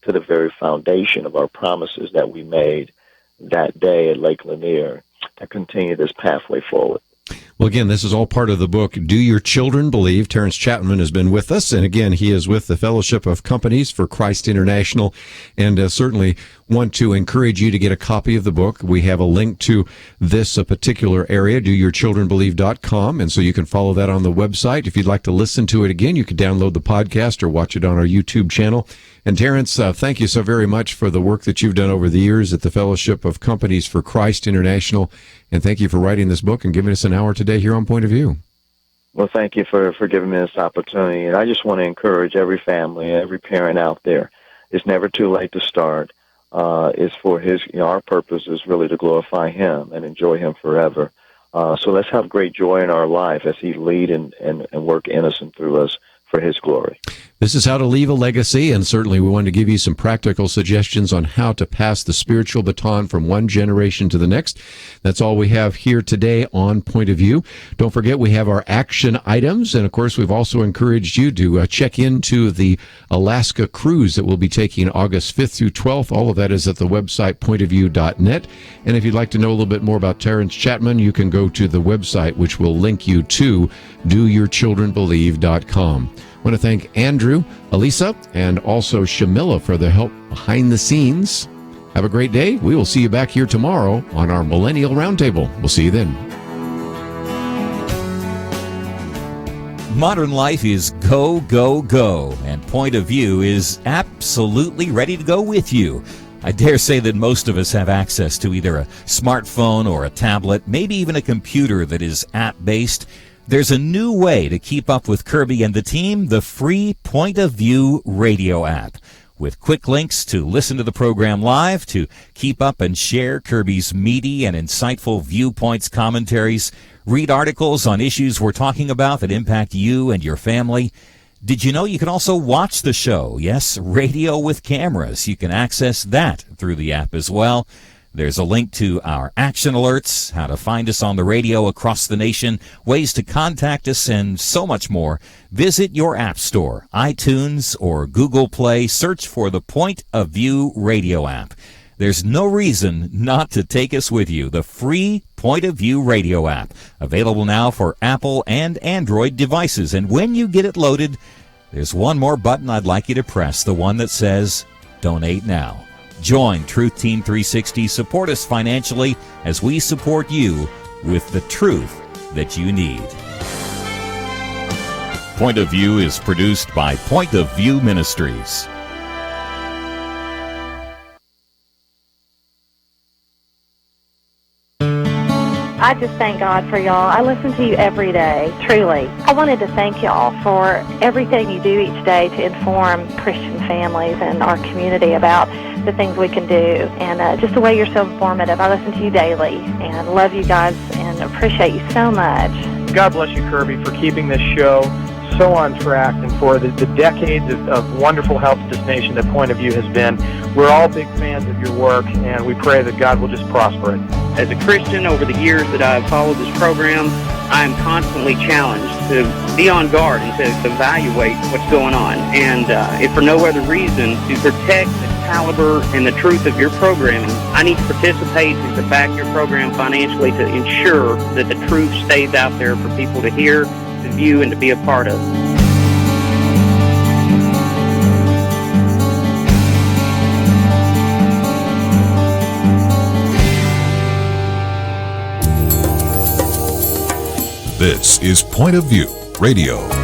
to the very foundation of our promises that we made that day at Lake Lanier to continue this pathway forward. Well, again, this is all part of the book, Do Your Children Believe? Terence Chatmon has been with us, and again, he is with the Fellowship of Companies for Christ International, and certainly want to encourage you to get a copy of the book. We have a link to this particular area, doyourchildrenbelieve.com, and so you can follow that on the website. If you'd like to listen to it again, you can download the podcast or watch it on our YouTube channel. And Terence, thank you so very much for the work that you've done over the years at the Fellowship of Companies for Christ International, and thank you for writing this book and giving us an hour today here on Point of View. Well, thank you for giving me this opportunity. And I just want to encourage every family, every parent out there, it's never too late to start. It's for our purpose is really to glorify Him and enjoy Him forever. So let's have great joy in our life as He lead and work in us and through us for His glory. This is how to leave a legacy, and certainly we want to give you some practical suggestions on how to pass the spiritual baton from one generation to the next. That's all we have here today on Point of View. Don't forget we have our action items, and of course we've also encouraged you to check into the Alaska cruise that we'll be taking August 5th through 12th. All of that is at the website pointofview.net. And if you'd like to know a little bit more about Terence Chatmon, you can go to the website, which will link you to doyourchildrenbelieve.com. I want to thank Andrew, Elisa, and also Shamila for their help behind the scenes. Have a great day. We will see you back here tomorrow on our Millennial Roundtable. We'll see you then. Modern life is go, go, go, and Point of View is absolutely ready to go with you. I dare say that most of us have access to either a smartphone or a tablet, maybe even a computer that is app-based. There's a new way to keep up with Kerby and the team, the free Point of View radio app. With quick links to listen to the program live, to keep up and share Kerby's meaty and insightful viewpoints, commentaries, read articles on issues we're talking about that impact you and your family. Did you know you can also watch the show? Yes, radio with cameras. You can access that through the app as well. There's a link to our action alerts, how to find us on the radio across the nation, ways to contact us, and so much more. Visit your app store, iTunes or Google Play. Search for the Point of View radio app. There's no reason not to take us with you. The free Point of View radio app, available now for Apple and Android devices. And when you get it loaded, there's one more button I'd like you to press, the one that says Donate Now. Join Truth Team 360. Support us financially as we support you with the truth that you need. Point of View is produced by Point of View Ministries. I just thank God for y'all. I listen to you every day, truly. I wanted to thank y'all for everything you do each day to inform Christian families and our community about the things we can do, and just the way you're so informative. I listen to you daily and love you guys and appreciate you so much. God bless you, Kerby, for keeping this show so on track and for the decades of wonderful help to this nation that Point of View has been. We're all big fans of your work, and we pray that God will just prosper it. As a Christian, over the years that I've followed this program, I am constantly challenged to be on guard and to evaluate what's going on. And if for no other reason, to protect the caliber and the truth of your programming, I need to participate and to back your program financially to ensure that the truth stays out there for people to hear, to view, and to be a part of. This is Point of View Radio.